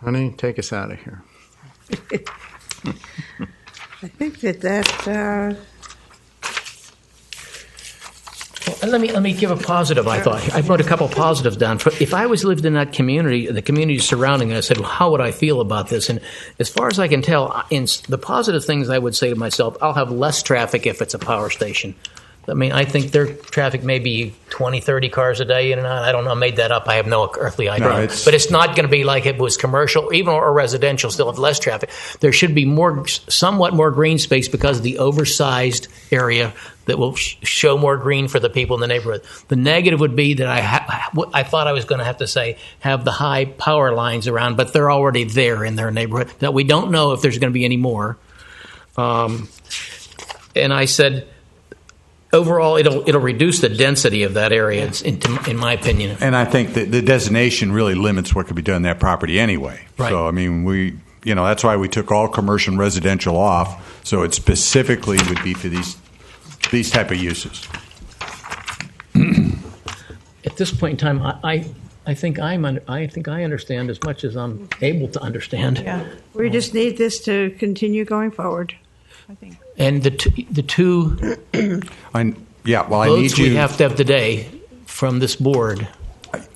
Honey, take us out of here. I think that Well, let me give a positive. I thought I wrote a couple positives down. If I was lived in that community, the community surrounding it, I said, well, how would I feel about this? And as far as I can tell, in the positive things I would say to myself, I'll have less traffic if it's a power station. I mean, I think their traffic may be 20, 30 cars a day in and out. I don't know. I made that up. I have no earthly idea. No, but it's not going to be like it was commercial, even or residential, still have less traffic. There should be somewhat more green space because of the oversized area that will show more green for the people in the neighborhood. The negative would be that I thought I was going to have to say have the high power lines around, but they're already there in their neighborhood. That we don't know if there's going to be any more. And I said, overall, it'll reduce the density of that area, in my opinion. And I think that the designation really limits what could be done on that property anyway. Right. So, I mean, that's why we took all commercial and residential off. So it specifically would be for these type of uses. At this point in time, I think I understand as much as I'm able to understand. Yeah. we just need this to continue going forward. I think. And the two I need votes we you. have to have today from this board.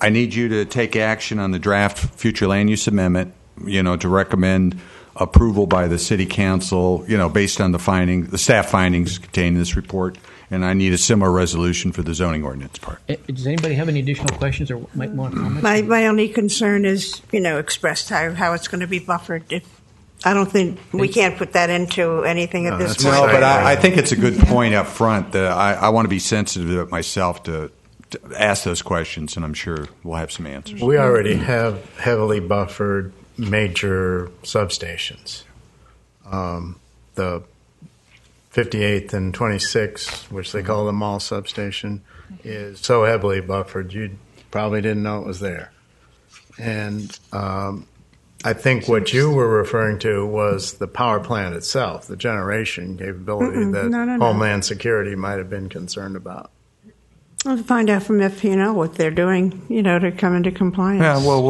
I need you to take action on the draft future land use amendment. To recommend approval by the city council. Based on the staff findings contained in this report. And I need a similar resolution for the zoning ordinance part. Does anybody have any additional questions or might want to comment? My only concern is, expressed how it's going to be buffered if I don't think we can't put that into anything at this point. No, but I think it's a good point up front that I want to be sensitive to it myself to ask those questions, and I'm sure we'll have some answers. We already have heavily buffered major substations. The 58th and 26th, which they call the mall substation, is so heavily buffered you probably didn't know it was there. And I think what you were referring to was the power plant itself, the generation capability that no. Homeland Security might have been concerned about. I'll find out from FPL what they're doing, to come into compliance. Yeah, well,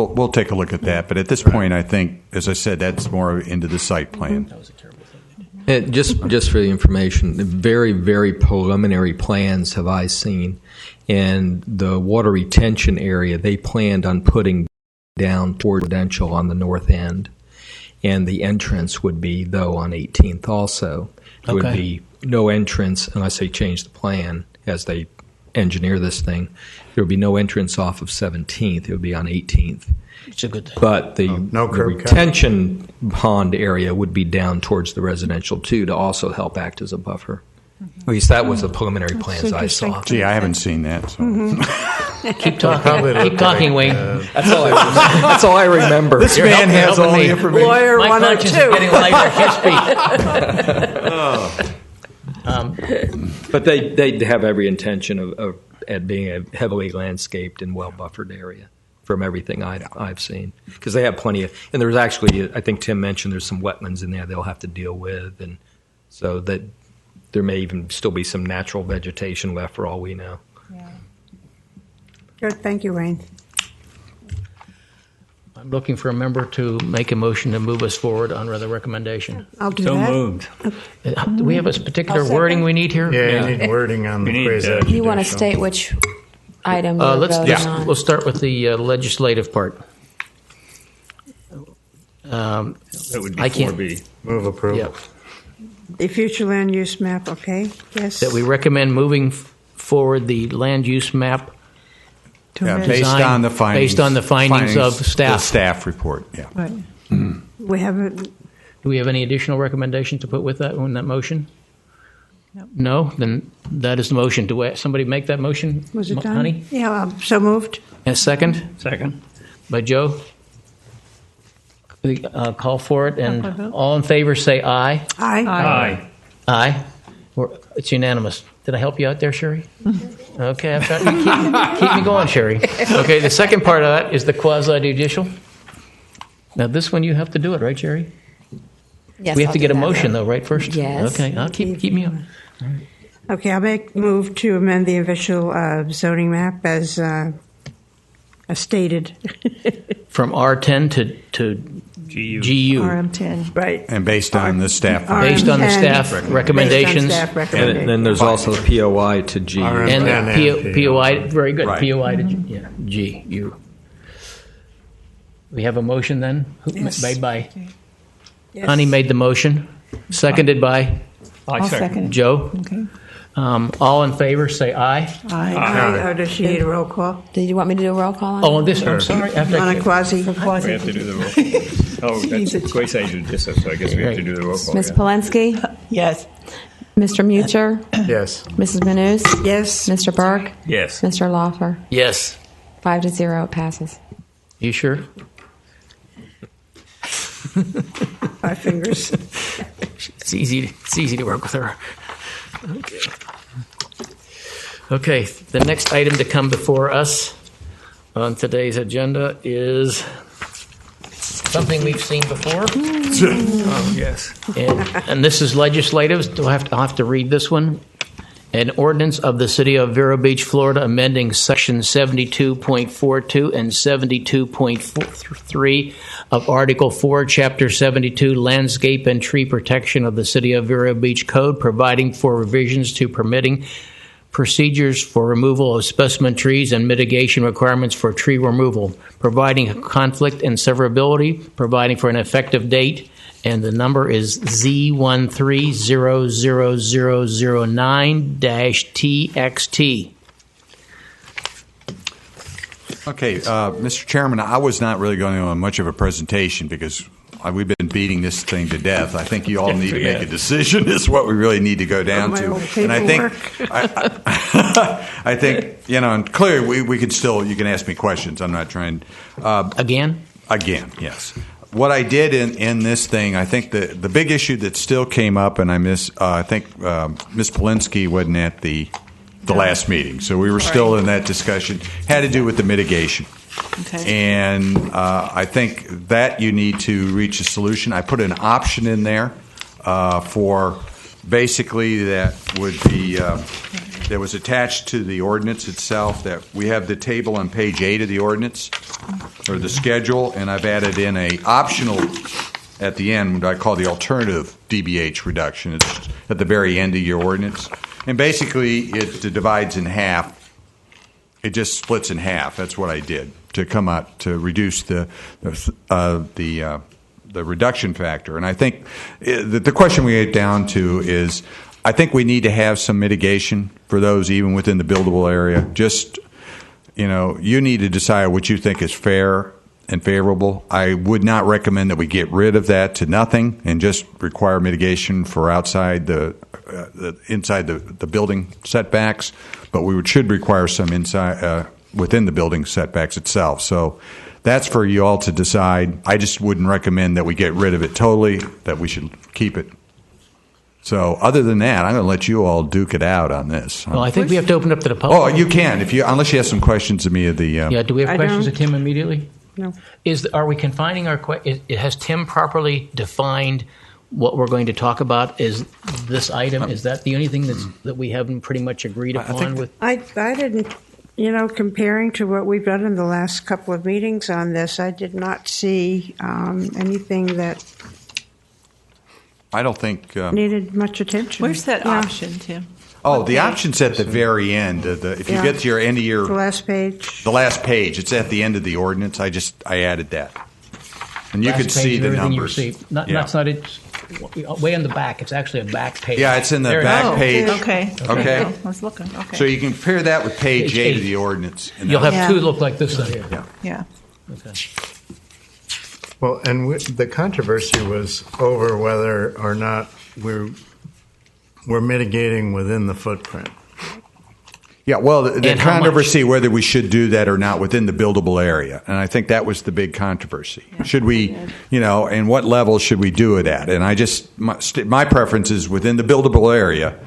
we'll take a look at that. But at this point, I think, as I said, that's more into the site plan. That was a terrible thing. And just for the information, very, very preliminary plans have I seen. And the water retention area, they planned on putting down toward residential on the north end. And the entrance would be, though, on 18th also. There would be no entrance unless they change the plan as they engineer this thing. There would be no entrance off of 17th. It would be on 18th. It's a good thing. But the no the curb cut. retention pond area would be down towards the residential, too, to also help act as a buffer. At least that was the preliminary plans I saw. Gee, I haven't seen that. So. Keep talking, Wayne. That's all I remember. This man has all the information. Lawyer My conscience is 102. getting lighter. Can't speak. But they have every intention of it being a heavily landscaped and well buffered area from everything I've seen, because they have plenty of. And there's actually, I think Tim mentioned, there's some wetlands in there they'll have to deal with, and so that there may even still be some natural vegetation left for all we know. Yeah. Good, thank you, Wayne. I'm looking for a member to make a motion to move us forward on the recommendation. I'll do that. moved. Do we have a particular wording we need here? Yeah, you need wording on the quasi. You want to state which item you're voting on? We'll start with the legislative part. That would be I can't- 4B. Move approval. Yep. The future land use map, okay? Yes. That we recommend moving forward the land use map To Based design on the findings. based on the findings of staff. The staff report, yeah. Right. We haven't. Do we have any additional recommendations to put with that in that motion? No? Then that is the motion. Do somebody make that motion? Was it done? Honey? Yeah, so moved. And a second? Second. By Joe? We, call for it, Call for a and vote. all in favor say aye. Aye. Aye. Aye. It's unanimous. Did I help you out there, Sherry? Okay, I've got you. Keep me going, Sherry. Okay, the second part of that is the quasi-judicial. Now, this one you have to do it, right, Sherry? Yes, We have I'll to do get a that. motion, though, right, first? Yes. Okay, I'll keep me on. Okay, I'll move to amend the official zoning map as stated. From R10 to GU. GU. RM10. Right. And based on the staff. Based on the RM10. staff recommendations. Based on staff And recommendations. then there's also the POI to G. RM. And And the POI, very good, Right. POI to G, U. We have a motion then? Yes. Made by, Yes. Honey made the motion, seconded by I'll second it. Joe. Okay. All in favor, say aye. Aye. Aye. Or does she need a roll call Did you want me to do a roll call on Oh, that? and this, I'm sorry. After on a quasi? We have to do the roll call. Oh, that's quasi-judicial, so I guess we have to do the roll call. Ms. yeah. Polensky, Yes. Mr. Mucher, Yes. Mrs. Manous, Yes. Mr. Burke, Yes. Mr. Lawfer. Yes. 5-0, it passes. You sure? 5 fingers. It's easy to work with her. Okay, the next item to come before us on today's agenda is something we've seen before. Oh, yes. And this is legislative. I'll have to read this one. An ordinance of the City of Vero Beach, Florida, amending Section 72.42 and 72.43 of Article 4, Chapter 72, Landscape and Tree Protection of the City of Vero Beach Code, providing for revisions to permitting procedures for removal of specimen trees and mitigation requirements for tree removal, providing conflict and severability, providing for an effective date, and the number is Z1300009-TXT. Okay, Mr. Chairman, I was not really going to do much of a presentation because we've been beating this thing to death. I think you all need to make a decision. Is what we really need to go down to. And I think, I think, and clearly we can still. You can ask me questions. I'm not trying. Again, yes. What I did in this thing, I think the big issue that still came up, and I think Ms. Polinsky wasn't at the last meeting, so we were still in that discussion. Had to do with the mitigation. Okay. And I think that you need to reach a solution. I put an option in there for basically that would be that was attached to the ordinance itself. That we have the table on page 8 of the ordinance or the schedule, and I've added in a optional at the end what I call the alternative DBH reduction. It's at the very end of your ordinance, and basically it divides in half. It just splits in half. That's what I did to come out to reduce the reduction factor. And I think the question we get down to is, I think we need to have some mitigation for those even within the buildable area. Just you need to decide what you think is fair and favorable. I would not recommend that we get rid of that to nothing and just require mitigation for outside inside the building setbacks, but we should require some inside within the building setbacks itself. So that's for you all to decide. I just wouldn't recommend that we get rid of it totally, that we should keep it. So other than that, I'm going to let you all duke it out on this. Well, I think we have to open up to the public. Oh, you can, unless you have some questions of me at the... Yeah, do we have questions of Tim immediately? No. Are we confining our has Tim properly defined what we're going to talk about? Is this item, is that the only thing that we haven't pretty much agreed upon with? I didn't, comparing to what we've done in the last couple of meetings on this, I did not see anything that I don't think needed much attention. Where's that option, Tim? Oh, the option's at the very end. If you get to your end of your... The last page. The last page. It's at the end of the ordinance. I added that. And you could see the numbers. That's not it. Way in the back. It's actually a back page. Yeah, it's in the back page. Okay. Okay. I was looking. Okay. So you can compare that with page 8 of the ordinance. You'll have two look like this here. Yeah. Okay. Well, and the controversy was over whether or not we're mitigating within the footprint. Yeah, well, the controversy whether we should do that or not within the buildable area. And I think that was the big controversy. Yeah. Should we, and what level should we do it at? And my preference is within the buildable area,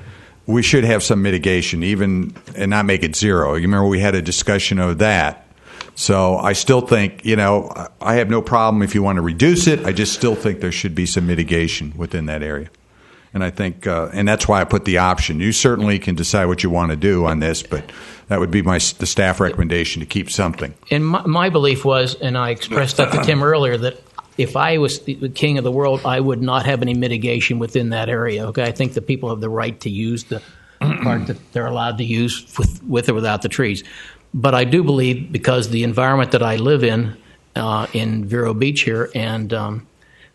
we should have some mitigation, even, and not make it zero. You remember we had a discussion of that. So I still think, I have no problem if you want to reduce it. I just still think there should be some mitigation within that area. And I think, and that's why I put the option. You certainly can decide what you want to do on this, but that would be the staff recommendation to keep something. And my belief was, and I expressed that to Tim earlier, that if I was the king of the world, I would not have any mitigation within that area. Okay, I think the people have the right to use the part that they're allowed to use with or without the trees. But I do believe, because the environment that I live in Vero Beach here, and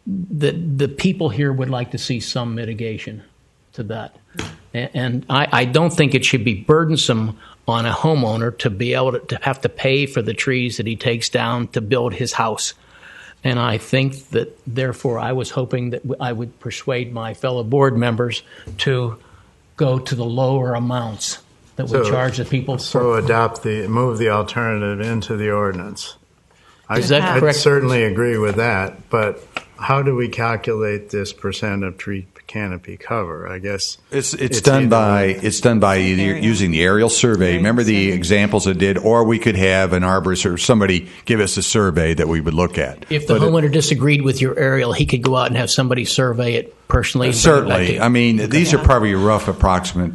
the people here would like to see some mitigation to that. And I don't think it should be burdensome on a homeowner to be able to have to pay for the trees that he takes down to build his house. And I think that, therefore, I was hoping that I would persuade my fellow board members to go to the lower amounts that would charge the people. So move the alternative into the ordinance. Is that correct? I certainly agree with that, but how do we calculate this percent of tree canopy cover? I guess it's done by either using the aerial survey. Remember the examples I did, or we could have an arborist or somebody give us a survey that we would look at. If the homeowner disagreed with your aerial, he could go out and have somebody survey it personally. Certainly, I mean these are probably rough approximate.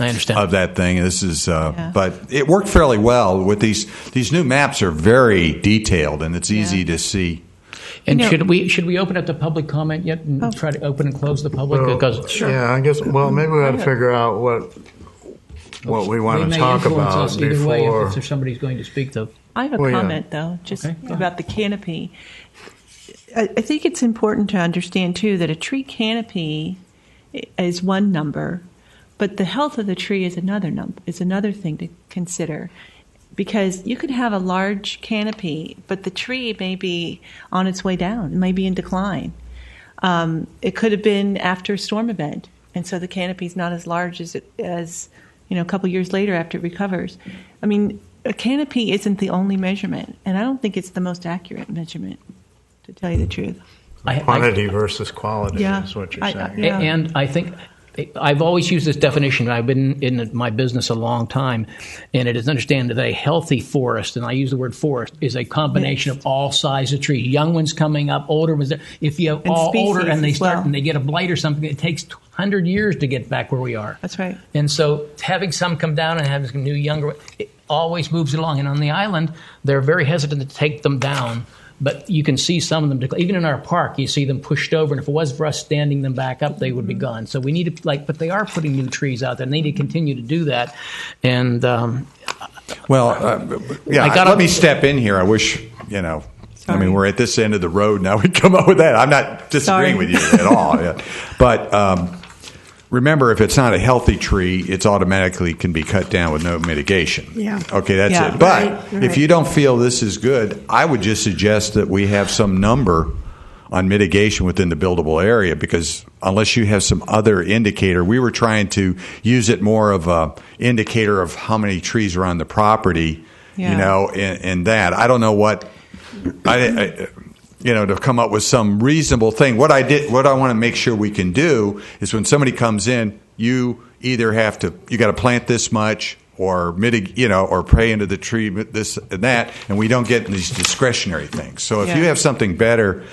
I understand of that thing. This is, but it worked fairly well with these new maps are very detailed and it's easy to see. And should we open up the public comment yet and try to open and close the public? Yeah, I guess. Well, maybe we got to figure out what we want to talk about us either before. Way if there's somebody's going to speak, though. I have a comment though, just about the canopy. I think it's important to understand too that a tree canopy is one number. But the health of the tree is another thing to consider. because you could have a large canopy, but the tree may be on its way down, it may be in decline. It could have been after a storm event, and so the canopy is not as large as a couple years later after it recovers. I mean, a canopy isn't the only measurement, and I don't think it's the most accurate measurement, to tell you the truth. Quantity versus quality is what you're saying. And I think I've always used this definition. I've been in my business a long time, and it is understood that a healthy forest, and I use the word forest, is a combination of all sizes of trees. Young ones coming up, older ones. If you have all older and they start and they get a blight or something, it takes 100 years to get back where we are. That's right. And so having some come down and having some new younger, it always moves along. And on the island, they're very hesitant to take them down. But you can see some of them, even in our park, you see them pushed over. And if it was for us standing them back up, they would be gone. So we need to, but they are putting new trees out there, and they need to continue to do that. And let me step in here. I wish, we're at this end of the road now. We come up with that. I'm not disagreeing with you at all. Yeah. But remember, if it's not a healthy tree, it's automatically can be cut down with no mitigation. Yeah. Okay, that's it. But if you don't feel this is good, I would just suggest that we have some number on mitigation within the buildable area, because unless you have some other indicator, we were trying to use it more of a indicator of how many trees are on the property, and that. I don't know what to come up with some reasonable thing. What I want to make sure we can do is when somebody comes in, you either got to plant this much or or pray into the tree this and that, and we don't get these discretionary things. So if you have something better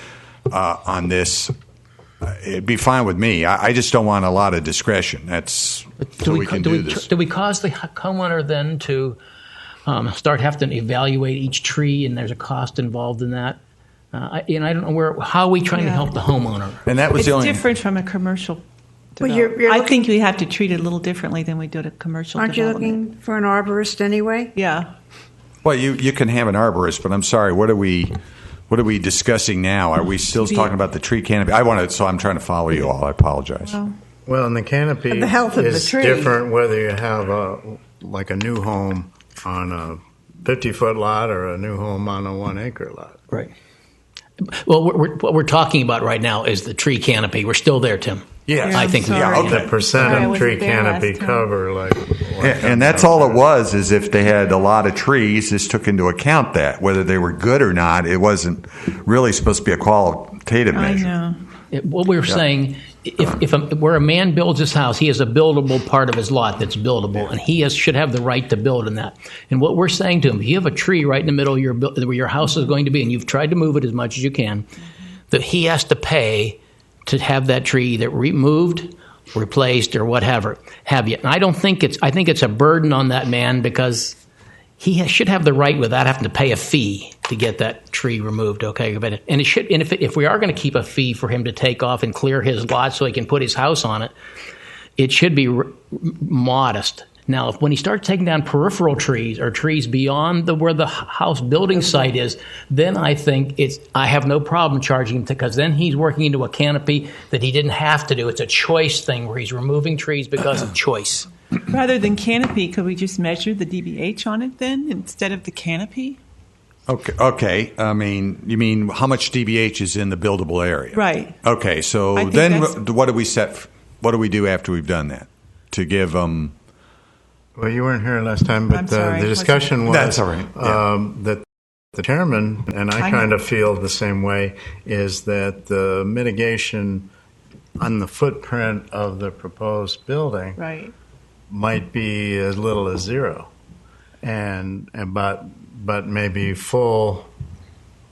on this, it'd be fine with me. I just don't want a lot of discretion. That's so we can do this. Do we cause the homeowner then to start having to evaluate each tree, and there's a cost involved in that? I don't know how are we trying to help the homeowner. And that was it's different from a commercial. Well, I think we have to treat it a little differently than we do a commercial. Aren't you looking for an arborist anyway? Yeah. Well, you can have an arborist, but I'm sorry. What are we discussing now? Are we still talking about the tree canopy? So I'm trying to follow you all. I apologize. Well, and the canopy the health of is the tree. different whether you have a new home on a 50-foot lot or a new home on a 1-acre lot. Right. Well, what we're talking about right now is the tree canopy. We're still there, Tim. Yes. I think the percent of tree canopy cover. And that's all it was, is if they had a lot of trees, this took into account that. Whether they were good or not, it wasn't really supposed to be a qualitative measure. I know. What we're saying, where a man builds his house, he has a buildable part of his lot that's buildable, and he should have the right to build in that. And what we're saying to him, if you have a tree right in the middle of where your house is going to be, and you've tried to move it as much as you can, that he has to pay to have that tree either removed, replaced, or whatever. And I think it's a burden on that man, because he should have the right without having to pay a fee to get that tree removed. Okay, but if we are going to keep a fee for him to take off and clear his lot so he can put his house on it, it should be modest. Now, when he starts taking down peripheral trees or trees beyond where the house building site is, then I think I have no problem charging him, because then he's working into a canopy that he didn't have to do. It's a choice thing where he's removing trees because of choice. Rather than canopy, could we just measure the DBH on it then instead of the canopy? Okay. I mean, you mean how much DBH is in the buildable area? Right. Okay. So then what do we set? What do we do after we've done that to give them? Well, you weren't here last time, but the discussion was that's all right. That the chairman, and I kind of feel the same way, is that the mitigation on the footprint of the proposed building might be as little as zero, but maybe full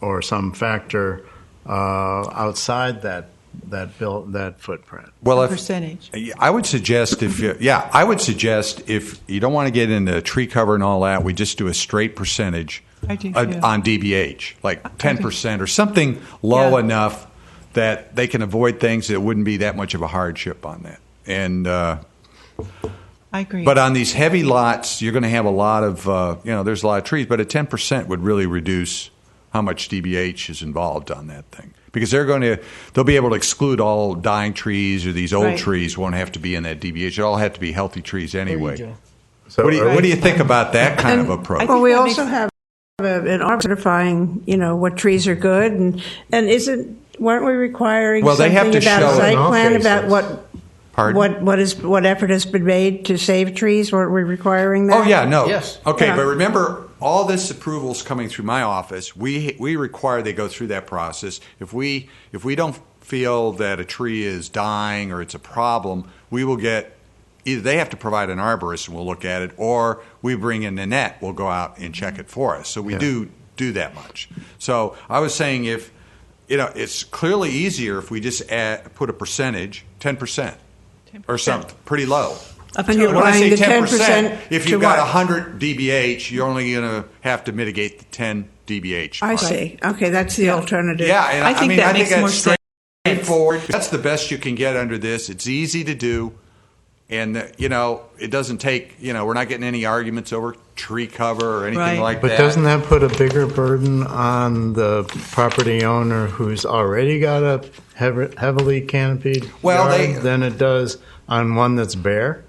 or some factor outside that footprint. Well, percentage. I would suggest if you don't want to get into tree cover and all that, we just do a straight percentage on DBH, like 10% or something low enough that they can avoid things that wouldn't be that much of a hardship on that. And I agree. But on these heavy lots, you're going to have a lot of there's a lot of trees, but a 10% would really reduce how much DBH is involved on that thing. Because they'll be able to exclude all dying trees, or these old trees won't have to be in that DBH. It all have to be healthy trees anyway. So what do you think about that kind of approach? Well, we also have an arm certifying, what trees are good, and weren't we requiring they have something to about show a it site in all plan cases. about what effort has been made to save trees? Weren't we requiring that? Oh yeah, no. Yes. Okay, Yeah. but remember, all this approval's coming through my office. We require they go through that process. If we don't feel that a tree is dying or it's a problem, we will get either they have to provide an arborist and we'll look at it, or we bring in Nanette, will go out and check it for us. So we do that much. So I was saying if it's clearly easier if we just put a percentage, 10%. Or something pretty low. And you're When I say applying the 10%, if you've got to 100 dBH, you're only going to have to mitigate the 10 dBH. I see. Okay, that's the alternative. Yeah, and I think that makes more that's straightforward. That's the best you can get under this. It's easy to do, and it doesn't take. We're not getting any arguments over tree cover or anything like But that. doesn't that put a bigger burden on the property owner who's already got a heavily canopied yard than it does on one that's bare?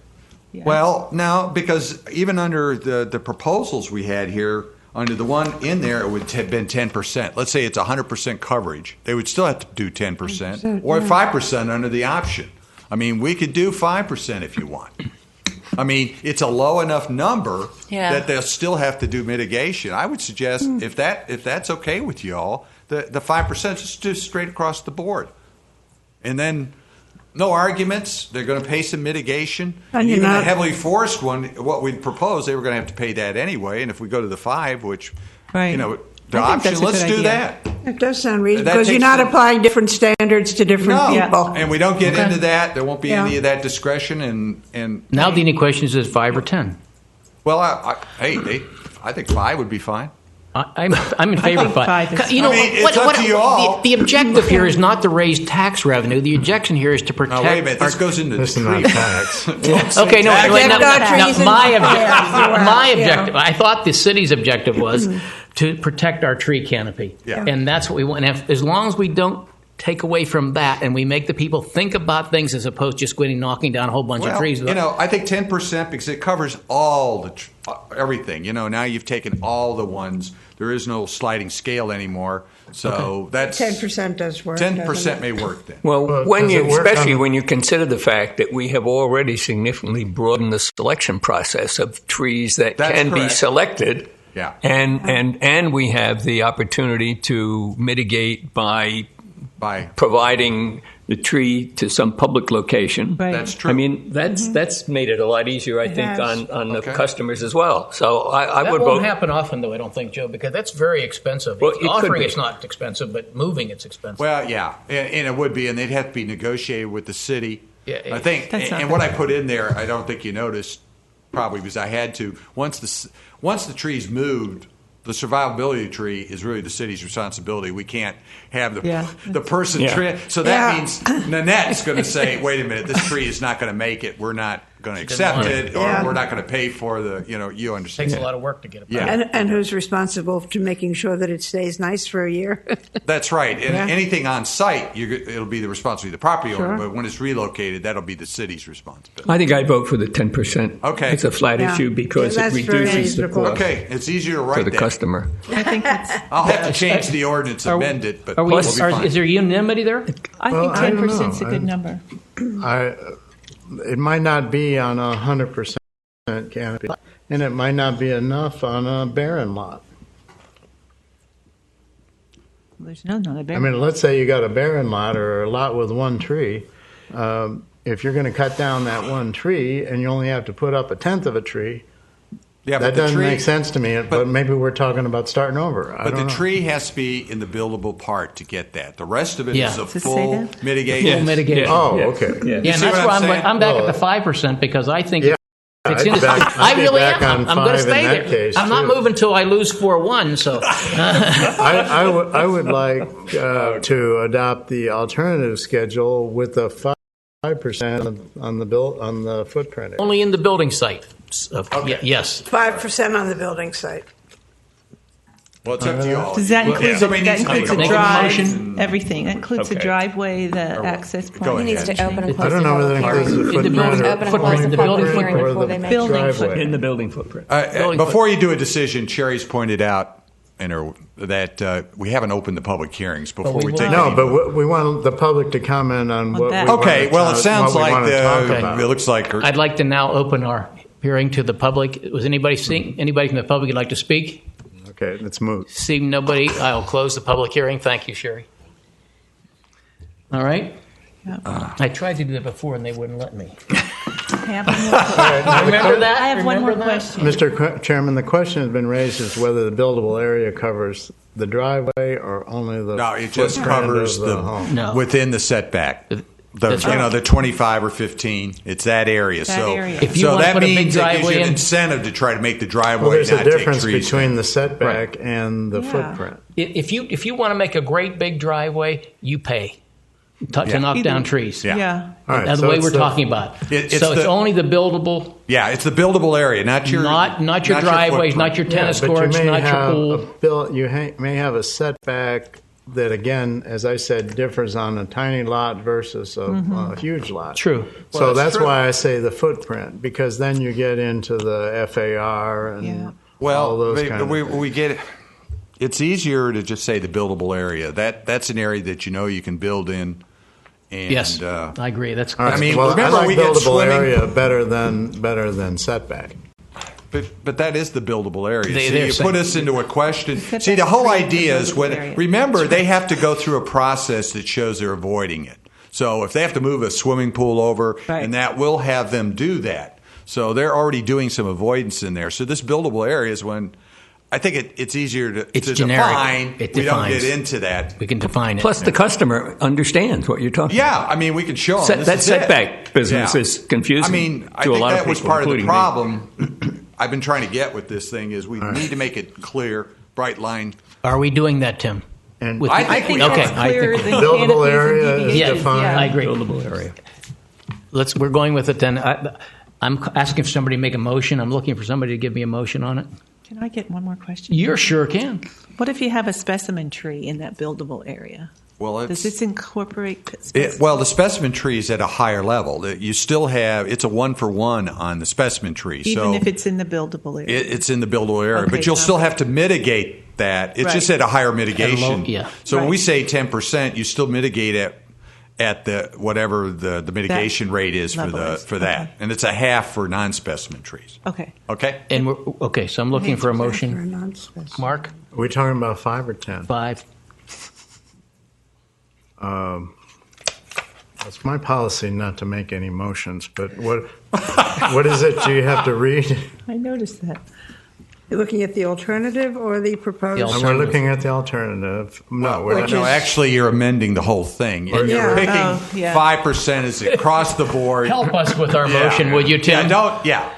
Yes. Well, no, because even under the proposals we had here, under the one in there, it would have been 10%. Let's say it's 100% coverage. They would still have to do 10% or 5% under the option. I mean, we could do 5% if you want. I mean, it's a low enough number that they'll still have to do mitigation. I would suggest if that's okay with you all, the 5% is just straight across the board. And then no arguments. They're going to pay some mitigation. And even the heavily forest one, what we'd propose, they were going to have to pay that anyway. And if we go to the 5, which, the option, let's do that. It does sound reasonable because you're not applying different standards to different people. And we don't get into that. There won't be any of that discretion. And Now the only question is 5 or 10? Well, I think 5 would be fine. I'm in favor of 5. It's up to you all. The objective here is not to raise tax revenue. The objection here is to protect. Wait a minute. This goes into This is tree not tax. Okay, no. My objective. I thought the city's objective was to protect our tree canopy, and that's what we want. And as long as we don't take away from that, and we make the people think about things as opposed to just going and knocking down a whole bunch of trees. I think 10% because it covers all the everything. Now you've taken all the ones. There is no sliding scale anymore. So that's 10% does work. 10% may work then. Well, when you consider the fact that we have already significantly broadened the selection process of trees that can be selected, and we have the opportunity to mitigate by providing the tree to some public location. Right. That's true. I mean, that's made it a lot easier, I think, on the customers as well. So I would vote. That won't happen often, though, I don't think, Joe, because that's very expensive. Well, offering it's not expensive, but moving it's expensive. Well, yeah, and it would be, and they'd have to be negotiated with the city. Yeah, I think, and what I put in there, I don't think you noticed, probably because I had to. Once the tree's moved, the survivability tree is really the city's responsibility. We can't have the person tree. So that means Nanette's going to say, wait a minute, this tree is not going to make it. We're not going to accept it, or we're not going to pay for the, you understand. It takes a lot of work to get it back. Yeah. And who's responsible to making sure that it stays nice for a year? That's right. And anything on site, it'll be the responsibility of the property owner. But when it's relocated, that'll be the city's responsibility. I think I'd vote for the 10%. Okay. It's a flat issue because it reduces the cost Okay, it's easier to write to the that. customer. I think that's. I'll have to change the ordinance, amend it, but we'll be fine. Is there unanimity there? I think 10% is a good number. It might not be on 100% canopy, and it might not be enough on a barren lot. There's not a barren. I mean, let's say you got a barren lot or a lot with one tree. If you're going to cut down that one tree and you only have to put up a tenth of a tree, that doesn't make sense to me. But maybe we're talking about starting over. But the tree has to be in the buildable part to get that. The rest of it is a full mitigation. Full mitigation. Oh, okay. Yeah, and that's why I'm back at the 5% because I think it's in. I really am. I'm going to stay there. I'm not moving until I lose 4-1. So I would like to adopt the alternative schedule with a 5% on the footprint. Only in the building site. Yes. 5% on the building site. Well, it's up to you all. Does that include Make the a drive? motion. Everything. That includes the driveway, the access point. Go He needs ahead. to open and I close don't the know whether public it includes the hearing. In the footprint building- or Open and close the the public building hearing footprint. before they make Building the footprint. In the building footprint. Before you do a decision, Sherry's pointed out that we haven't opened the public hearings before we take. No, but we want the public to comment on what. that. We Okay, wanna well, talk- it sounds what we like wanna talk about. it looks like. I'd like to now open our hearing to the public. Was anybody from the public would like to speak? Okay, let's move. Seeing nobody, I'll close the public hearing. Thank you, Sherry. All right. I tried to do that before and they wouldn't let me. Remember that? I have one more Remember that? question. Mr. Chairman, the question has been raised is whether the buildable area covers the driveway or only the. No, it just footprint covers of the home. No. within the setback. That's right. The 25 or 15. It's that area. That area. If you so want to that put a big means it gives driveway you an in- incentive to try to make the driveway Well, there's not a take difference trees between down. the setback and the footprint. If you want to make a great big driveway, you pay to knock down trees. Yeah. All right, That's so the way it's we're the- talking about. It's So it's the- only the buildable, Yeah, it's the buildable area, not your not your driveways, not your tennis but courts, you may not your have pool. may have a setback that, again, as I said, differs on a tiny lot versus a huge lot. True. So Well, that's true. why I say the footprint, because then you get into the FAR and all those kind of things. we get it. It's easier to just say the buildable area. That's an area that you can build in. And, Yes, I agree. That's. All right, I mean, well, remember I like we get buildable swimming- area better than setback. But that is the buildable area. They're See, you saying- put us into a question. Setback See, the whole free idea is buildable area. remember, they have to go through a process that shows they're avoiding it. So if they have to move a swimming pool over, Right. and that will have them do that. So they're already doing some avoidance in there. So this buildable area is when I think it's easier to generic. define. It we don't defines. get into that. We can define it. Plus, the customer understands what you're talking Yeah, I mean, we can show them. That setback business is confusing I mean, I to a think lot of that was people, part of the including me. problem I've been trying to get with this thing is we need to make it clear, bright line. Are we doing that, Tim? And With I the- think I think okay, that's I clearer think- than Buildable canopies and area is deviations. defined. Yeah. I agree. Buildable area. We're going with it then. I'm asking for somebody to make a motion. I'm looking for somebody to give me a motion on it. Can I get one more question? You sure can. What if you have a specimen tree in that buildable area? Well, Does this incorporate the specimen? specimen tree is at a higher level. You still have it's a 1-for-1 on the specimen tree. Even so if it's in the buildable area? it's in the buildable area, Okay, but you'll still perfect. have to mitigate that. It's Right. just at a higher mitigation. yeah. So when Right. we say 10%, you still mitigate it at the whatever the mitigation rate is level is. for that, Okay. and it's a half for non-specimen trees. Okay. Okay. And so I'm looking for a For a motion. non-specimen. Mark, Are we talking about 5 or 10? 5. It's my policy not to make any motions, but what is it you have to read? I noticed that. You're looking at the alternative or the proposed? The We're looking at the alternative. No, we're Which not. is- Actually, you're amending the whole thing. And Yeah. you're picking Oh, yeah. 5% is across the board. Help us with our motion, would you, Tim?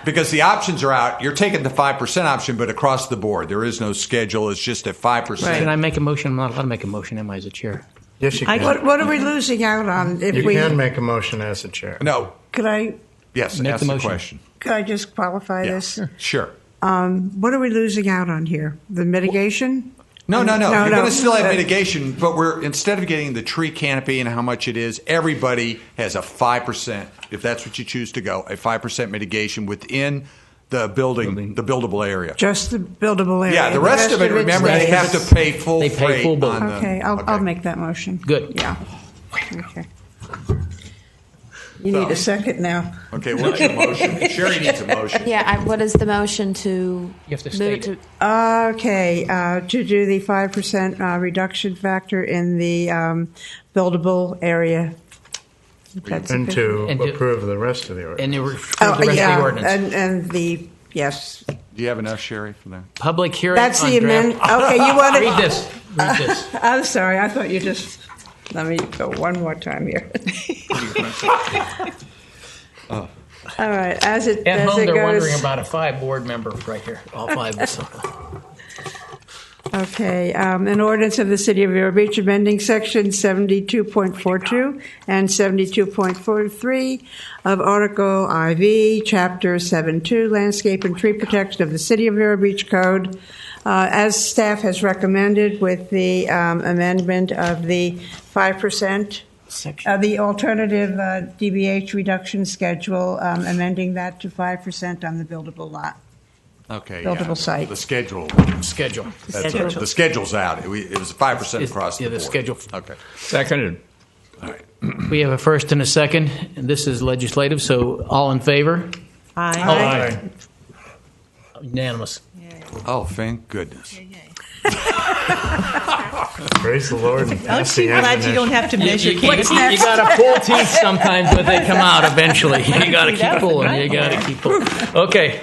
Because the options are out. You're taking the 5% option, but across the board. There is no schedule. It's just at 5%. Can I make a motion? I'm not allowed to make a motion, am I, as a chair? Yes, you can. What are we losing out on if You we? can make a motion as a chair. No. Could I Yes, Make ask the the motion. question. could I just qualify Yeah. this? Sure. What are we losing out on here? The mitigation? No. No, You're no. going to still have mitigation, but we're instead of getting the tree canopy and how much it is, everybody has a 5%, if that's what you choose to go, a 5% mitigation within the buildable area. Just the buildable area. Yeah, the rest of it, it's- remember, they have to pay full They pay freight full bill. on the. Okay, I'll make that motion. Good. Yeah. Okay. You need a second now. Okay, what's your motion? Sherry needs a motion. Yeah, what is the motion to You have to move state to? it. Okay, to do the 5% reduction factor in the buildable area. That's And to And to- approve the rest of the ordinance. And the rest of the ordinance. and the yes. Do you have enough, Sherry, for that? Public hearing That's on the draft. amendment. Okay, you want to Read this. Read this. I'm sorry. I thought you just. Let me go one more time here. All right, as it At home, goes. they're wondering about a 5 board member right here. All 5 of us. Okay, an ordinance of the City of Vero Beach amending Section 72.42 and 72.43 of Article IV, Chapter 7.2, Landscape and Tree Protection of the City of Vero Beach Code, as staff has recommended with the amendment of the 5%, the alternative DBH reduction schedule, amending that to 5% on the buildable lot. Okay. Buildable site. The schedule. Schedule. The schedule's out. It was 5% across the board. The schedule. Okay. Seconded. All right. We have a first and a second, and this is legislative, so all in favor? Aye. Unanimous. Oh, thank goodness. Praise the Lord. Aren't you glad you don't have to measure You got to pull teeth sometimes, but they come out eventually. You got to keep pulling. You got to keep pulling. Okay.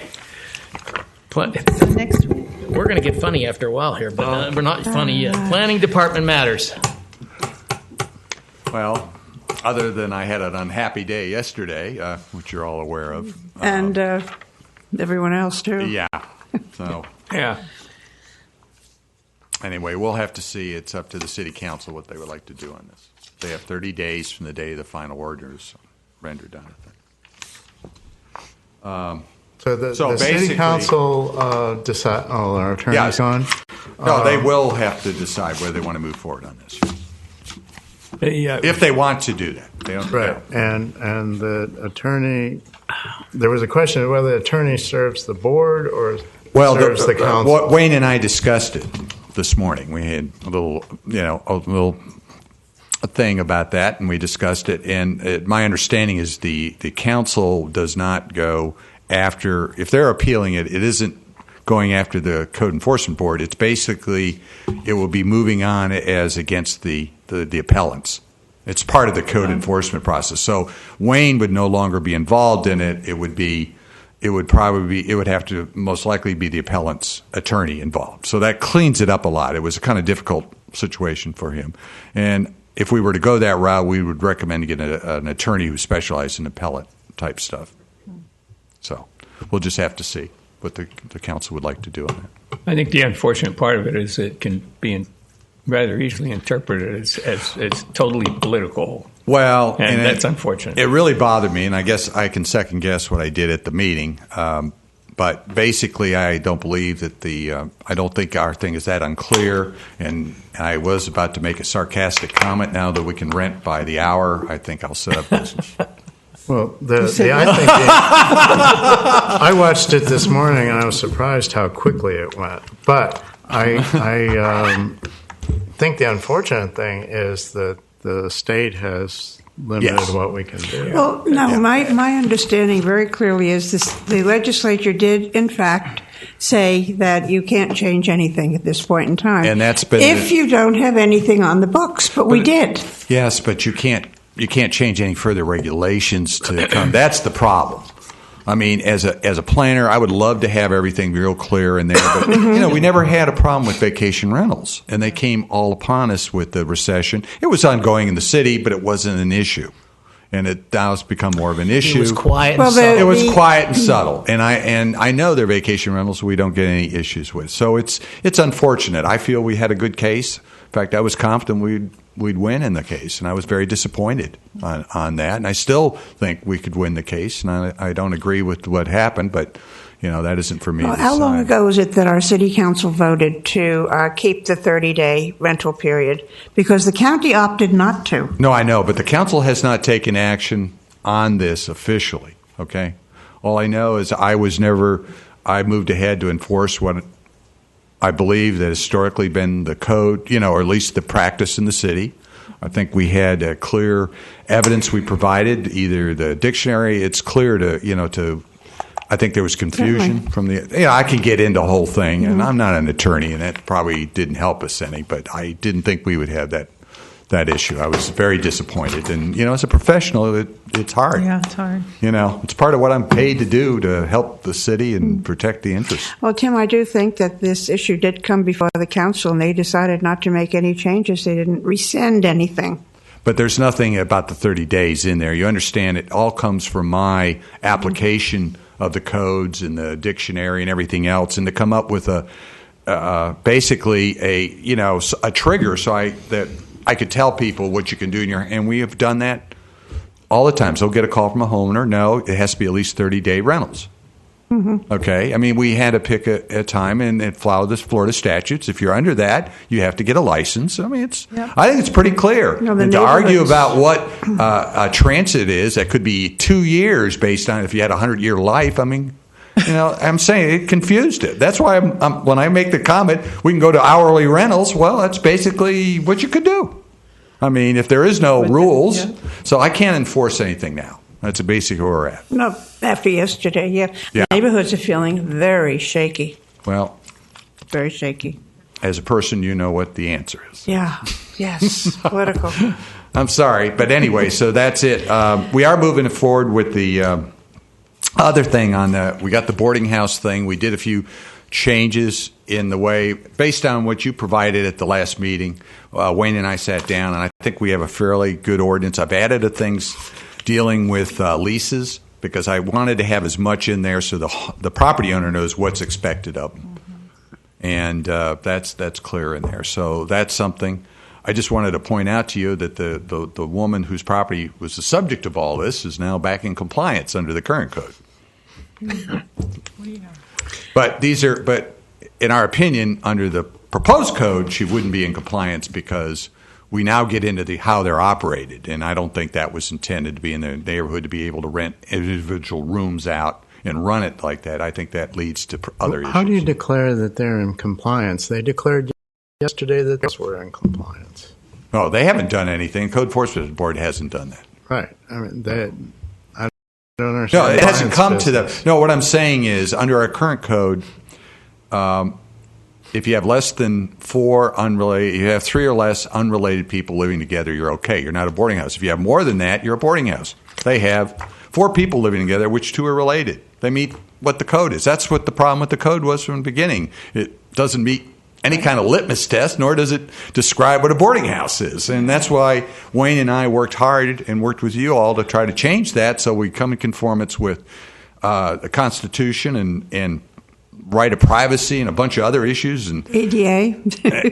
Next week. We're going to get funny after a while here, but we're not funny yet. Planning Department matters. Well, other than I had an unhappy day yesterday, which you're all aware of. And everyone else, too. Yeah. So, Yeah. anyway, we'll have to see. It's up to the city council what they would like to do on this. They have 30 days from the day the final order is rendered on it. So the basically, city council decide. Oh, our attorney's on. No, they will have to decide whether they want to move forward on this. If they want to do that, they don't. Right, and the attorney. There was a question of whether the attorney serves the board or serves the council. What Wayne and I discussed it this morning. We had a little thing about that, and we discussed it. And my understanding is the council does not go after, if they're appealing it, it isn't going after the code enforcement board. It's basically, it will be moving on as against the appellants. It's part of the code enforcement process. So Wayne would no longer be involved in it. It would have to most likely be the appellant's attorney involved. So that cleans it up a lot. It was a kind of difficult situation for him. And if we were to go that route, we would recommend getting an attorney who specializes in appellate type stuff. So we'll just have to see what the council would like to do on that. I think the unfortunate part of it is it can be rather easily interpreted as totally political. Well, and that's unfortunate. It really bothered me, and I guess I can second guess what I did at the meeting. But basically, I don't believe that I don't think our thing is that unclear. And I was about to make a sarcastic comment. Now that we can rent by the hour, I think I'll set up business. Well, I watched it this morning, and I was surprised how quickly it went. But I think the unfortunate thing is that the state has limited what we can do. Well, no, my understanding very clearly is the legislature did, in fact, say that you can't change anything at this point in time. And that's been if you don't have anything on the books, but we did. Yes, but you can't change any further regulations to come. That's the problem. I mean, as a planner, I would love to have everything real clear in there, but we never had a problem with vacation rentals, and they came all upon us with the recession. It was ongoing in the city, but it wasn't an issue, and it now has become more of an issue. It was quiet. And subtle. It was quiet and subtle, and I know their vacation rentals we don't get any issues with. So it's unfortunate. I feel we had a good case. In fact, I was confident we'd win in the case, and I was very disappointed on that. And I still think we could win the case, and I don't agree with what happened, but that isn't for me to decide. How long ago was it that our city council voted to keep the 30-day rental period? Because the county opted not to. No, I know, but the council has not taken action on this officially, okay? All I know is I moved ahead to enforce what I believe that historically been the code, or at least the practice in the city. I think we had clear evidence we provided, either the dictionary. It's clear to I think there was confusion from I can get into the whole thing, and I'm not an attorney, and that probably didn't help us any, but I didn't think we would have that issue. I was very disappointed. And, as a professional, it's hard. Yeah, it's hard. It's part of what I'm paid to do to help the city and protect the interests. Well, Tim, I do think that this issue did come before the council, and they decided not to make any changes. They didn't rescind anything. But there's nothing about the 30 days in there. You understand it all comes from my application of the codes and the dictionary and everything else, and to come up with basically a trigger, so that I could tell people what you can do and we have done that all the time. So they'll get a call from a homeowner. No, it has to be at least 30-day rentals. Mm-hmm. Okay, I mean, we had to pick a time and follow the Florida statutes. If you're under that, you have to get a license. I mean, I think it's pretty clear. And to argue about what a transit is, that could be 2 years based on if you had a 100-year life. I mean, I'm saying it confused it. That's why when I make the comment, we can go to hourly rentals. Well, that's basically what you could do. I mean, if there is no rules, so I can't enforce anything now. That's basically where we're at. No, after yesterday, The neighborhoods are feeling very shaky. Well, very shaky. As a person, you know what the answer is. Yeah. Yes. Political. I'm sorry, but anyway, so that's it. We are moving forward with the other thing we got the boarding house thing. We did a few changes in the way, based on what you provided at the last meeting. Wayne and I sat down, and I think we have a fairly good ordinance. I've added things dealing with leases because I wanted to have as much in there so the property owner knows what's expected of them. And that's clear in there. So that's something. I just wanted to point out to you that the woman whose property was the subject of all this is now back in compliance under the current code. But in our opinion, under the proposed code, she wouldn't be in compliance because we now get into how they're operated, and I don't think that was intended to be in the neighborhood to be able to rent individual rooms out and run it like that. I think that leads to other issues. How do you declare that they're in compliance? They declared yesterday that they were in compliance. Oh, they haven't done anything. Code Enforcement Board hasn't done that. Right. I mean, I don't understand. No, it hasn't come to them. No, what I'm saying is, under our current code, if you have less than 4 unrelated, you have 3 or less unrelated people living together, you're okay. You're not a boarding house. If you have more than that, you're a boarding house. They have 4 people living together, which 2 are related. They meet what the code is. That's what the problem with the code was from the beginning. It doesn't meet any kind of litmus test, nor does it describe what a boarding house is. And that's why Wayne and I worked hard and worked with you all to try to change that so we come in conformance with the Constitution and right of privacy and a bunch of other issues. And ADA.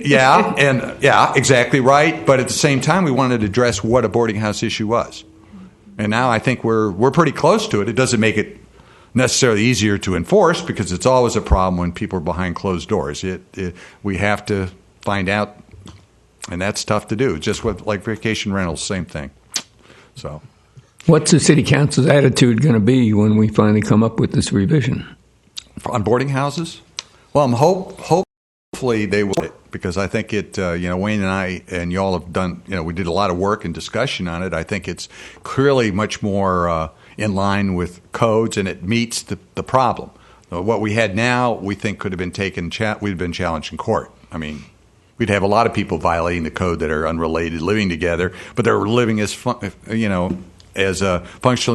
Yeah, exactly right. But at the same time, we wanted to address what a boarding house issue was. And now I think we're pretty close to it. It doesn't make it necessarily easier to enforce because it's always a problem when people are behind closed doors. We have to find out, and that's tough to do. Just with like vacation rentals, same thing. So, what's the city council's attitude going to be when we finally come up with this revision? On boarding houses? Well, I'm hopefully they will, because I think it, Wayne and I and y'all have done, we did a lot of work and discussion on it. I think it's clearly much more in line with codes, and it meets the problem. What we had now, we think could have been we'd been challenged in court. I mean, we'd have a lot of people violating the code that are unrelated, living together, but they're living as functional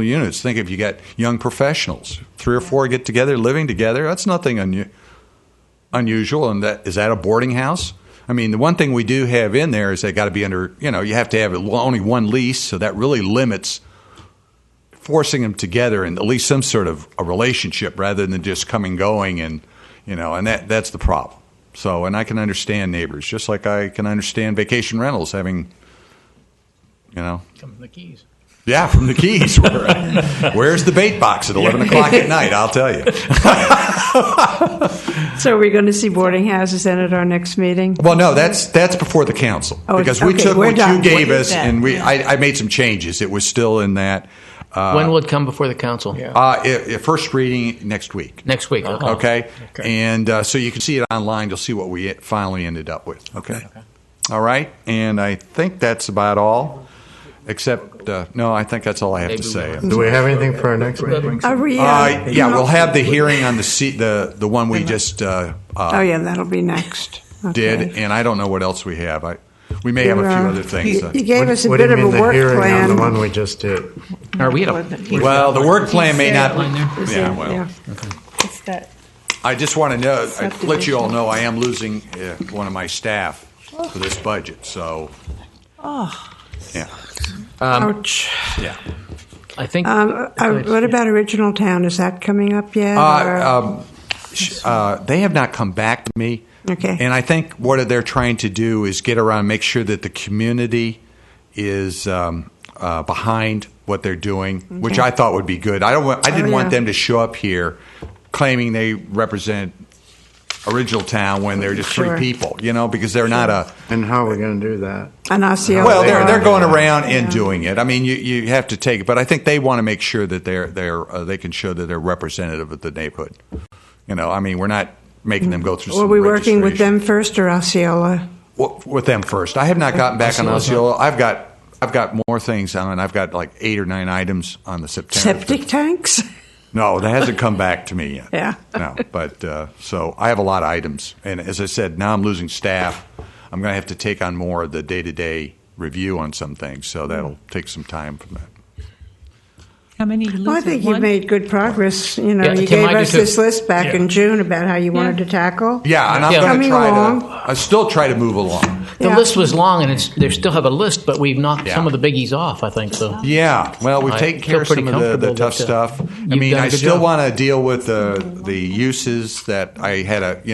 units. Think if you got young professionals, 3 or 4 get together, living together, that's nothing unusual. And is that a boarding house? I mean, the one thing we do have in there is they got to be under, you have to have only one lease, so that really limits forcing them together in at least some sort of a relationship rather than just coming going and that's the problem. So, and I can understand neighbors, just like I can understand vacation rentals having, Come from the Keys. Yeah, from the Keys. Where's the bait box at 11 o'clock at night? I'll tell you. So we're going to see boarding houses then at our next meeting? Well, no, that's before the council. Because we took what you gave us and I made some changes. It was still in that. When will it come before the council? First reading next week. Next week. Okay. And so you can see it online. You'll see what we finally ended up with. Okay. All right. And I think that's about all. Except, no, I think that's all I have to say. Do we have anything for our next meeting? We'll have the hearing on the one we just that'll be next. Okay. Did, and I don't know what else we have. We may have a few other things. You gave us a bit of a work plan. On the one we just did. Are we well, the work plan may not. Yeah, well. Yeah. It's that. I just want to know, let you all know, I am losing one of my staff for this budget. So, yeah. Ouch. Yeah. I think. What about Original Town? Is that coming up yet? They have not come back to me. Okay. And I think what they're trying to do is get around, make sure that the community is behind what they're doing, which I thought would be good. I didn't want them to show up here claiming they represent original town when they're just three people, because they're not a. And how are we going to do that? An Osceola. Well, they're going around and doing it. I mean, you have to take it, but I think they want to make sure that they can show that they're representative of the neighborhood. I mean, we're not making them go through. Were we working with them first or Osceola? With them first. I have not gotten back on Osceola. I've got more things on. I've got like 8 or 9 items on the September. Septic tanks? No, that hasn't come back to me yet. Yeah. No, but so I have a lot of items, and as I said, now I'm losing staff. I'm going to have to take on more of the day-to-day review on some things, so that'll take some time from that. How many did you lose? Well, I think you made good progress. You Tim, gave I us do too. this list back in June about how you wanted to tackle. Yeah, and I'm going to try to. I still try to move along. The list was long, and they still have a list, but we've knocked some of the biggies off, I think. So. Yeah, well, we've taken care of some of the tough stuff. I mean, I still want to deal with the uses that I had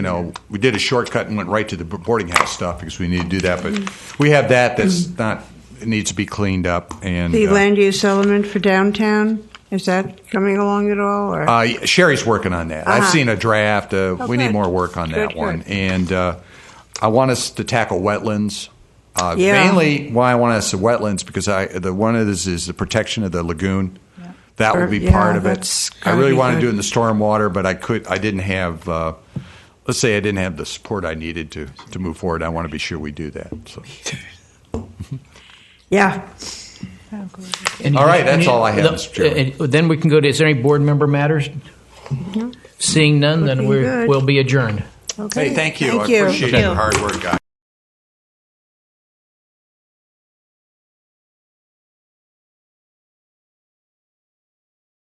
we did a shortcut and went right to the boarding house stuff because we need to do that, but we have that's not. It needs to be cleaned up. And the land use element for downtown, is that coming along at all? Or? Sherry's working on that. I've seen a draft. We need more work on that one. And I want us to tackle wetlands. Mainly why I want us to wetlands because one of this is the protection of the lagoon. Yeah. That would be part of it. I really want to do it in the stormwater, but I didn't have. Let's say I didn't have the support I needed to move forward. I want to be sure we do that. So. Yeah. All right, that's all I have, Mr. Chairman. Then we can go to, is there any board member matters? Seeing none, then we'll be adjourned. Okay. Hey, thank you. Thank I you. appreciate your hard work, guys.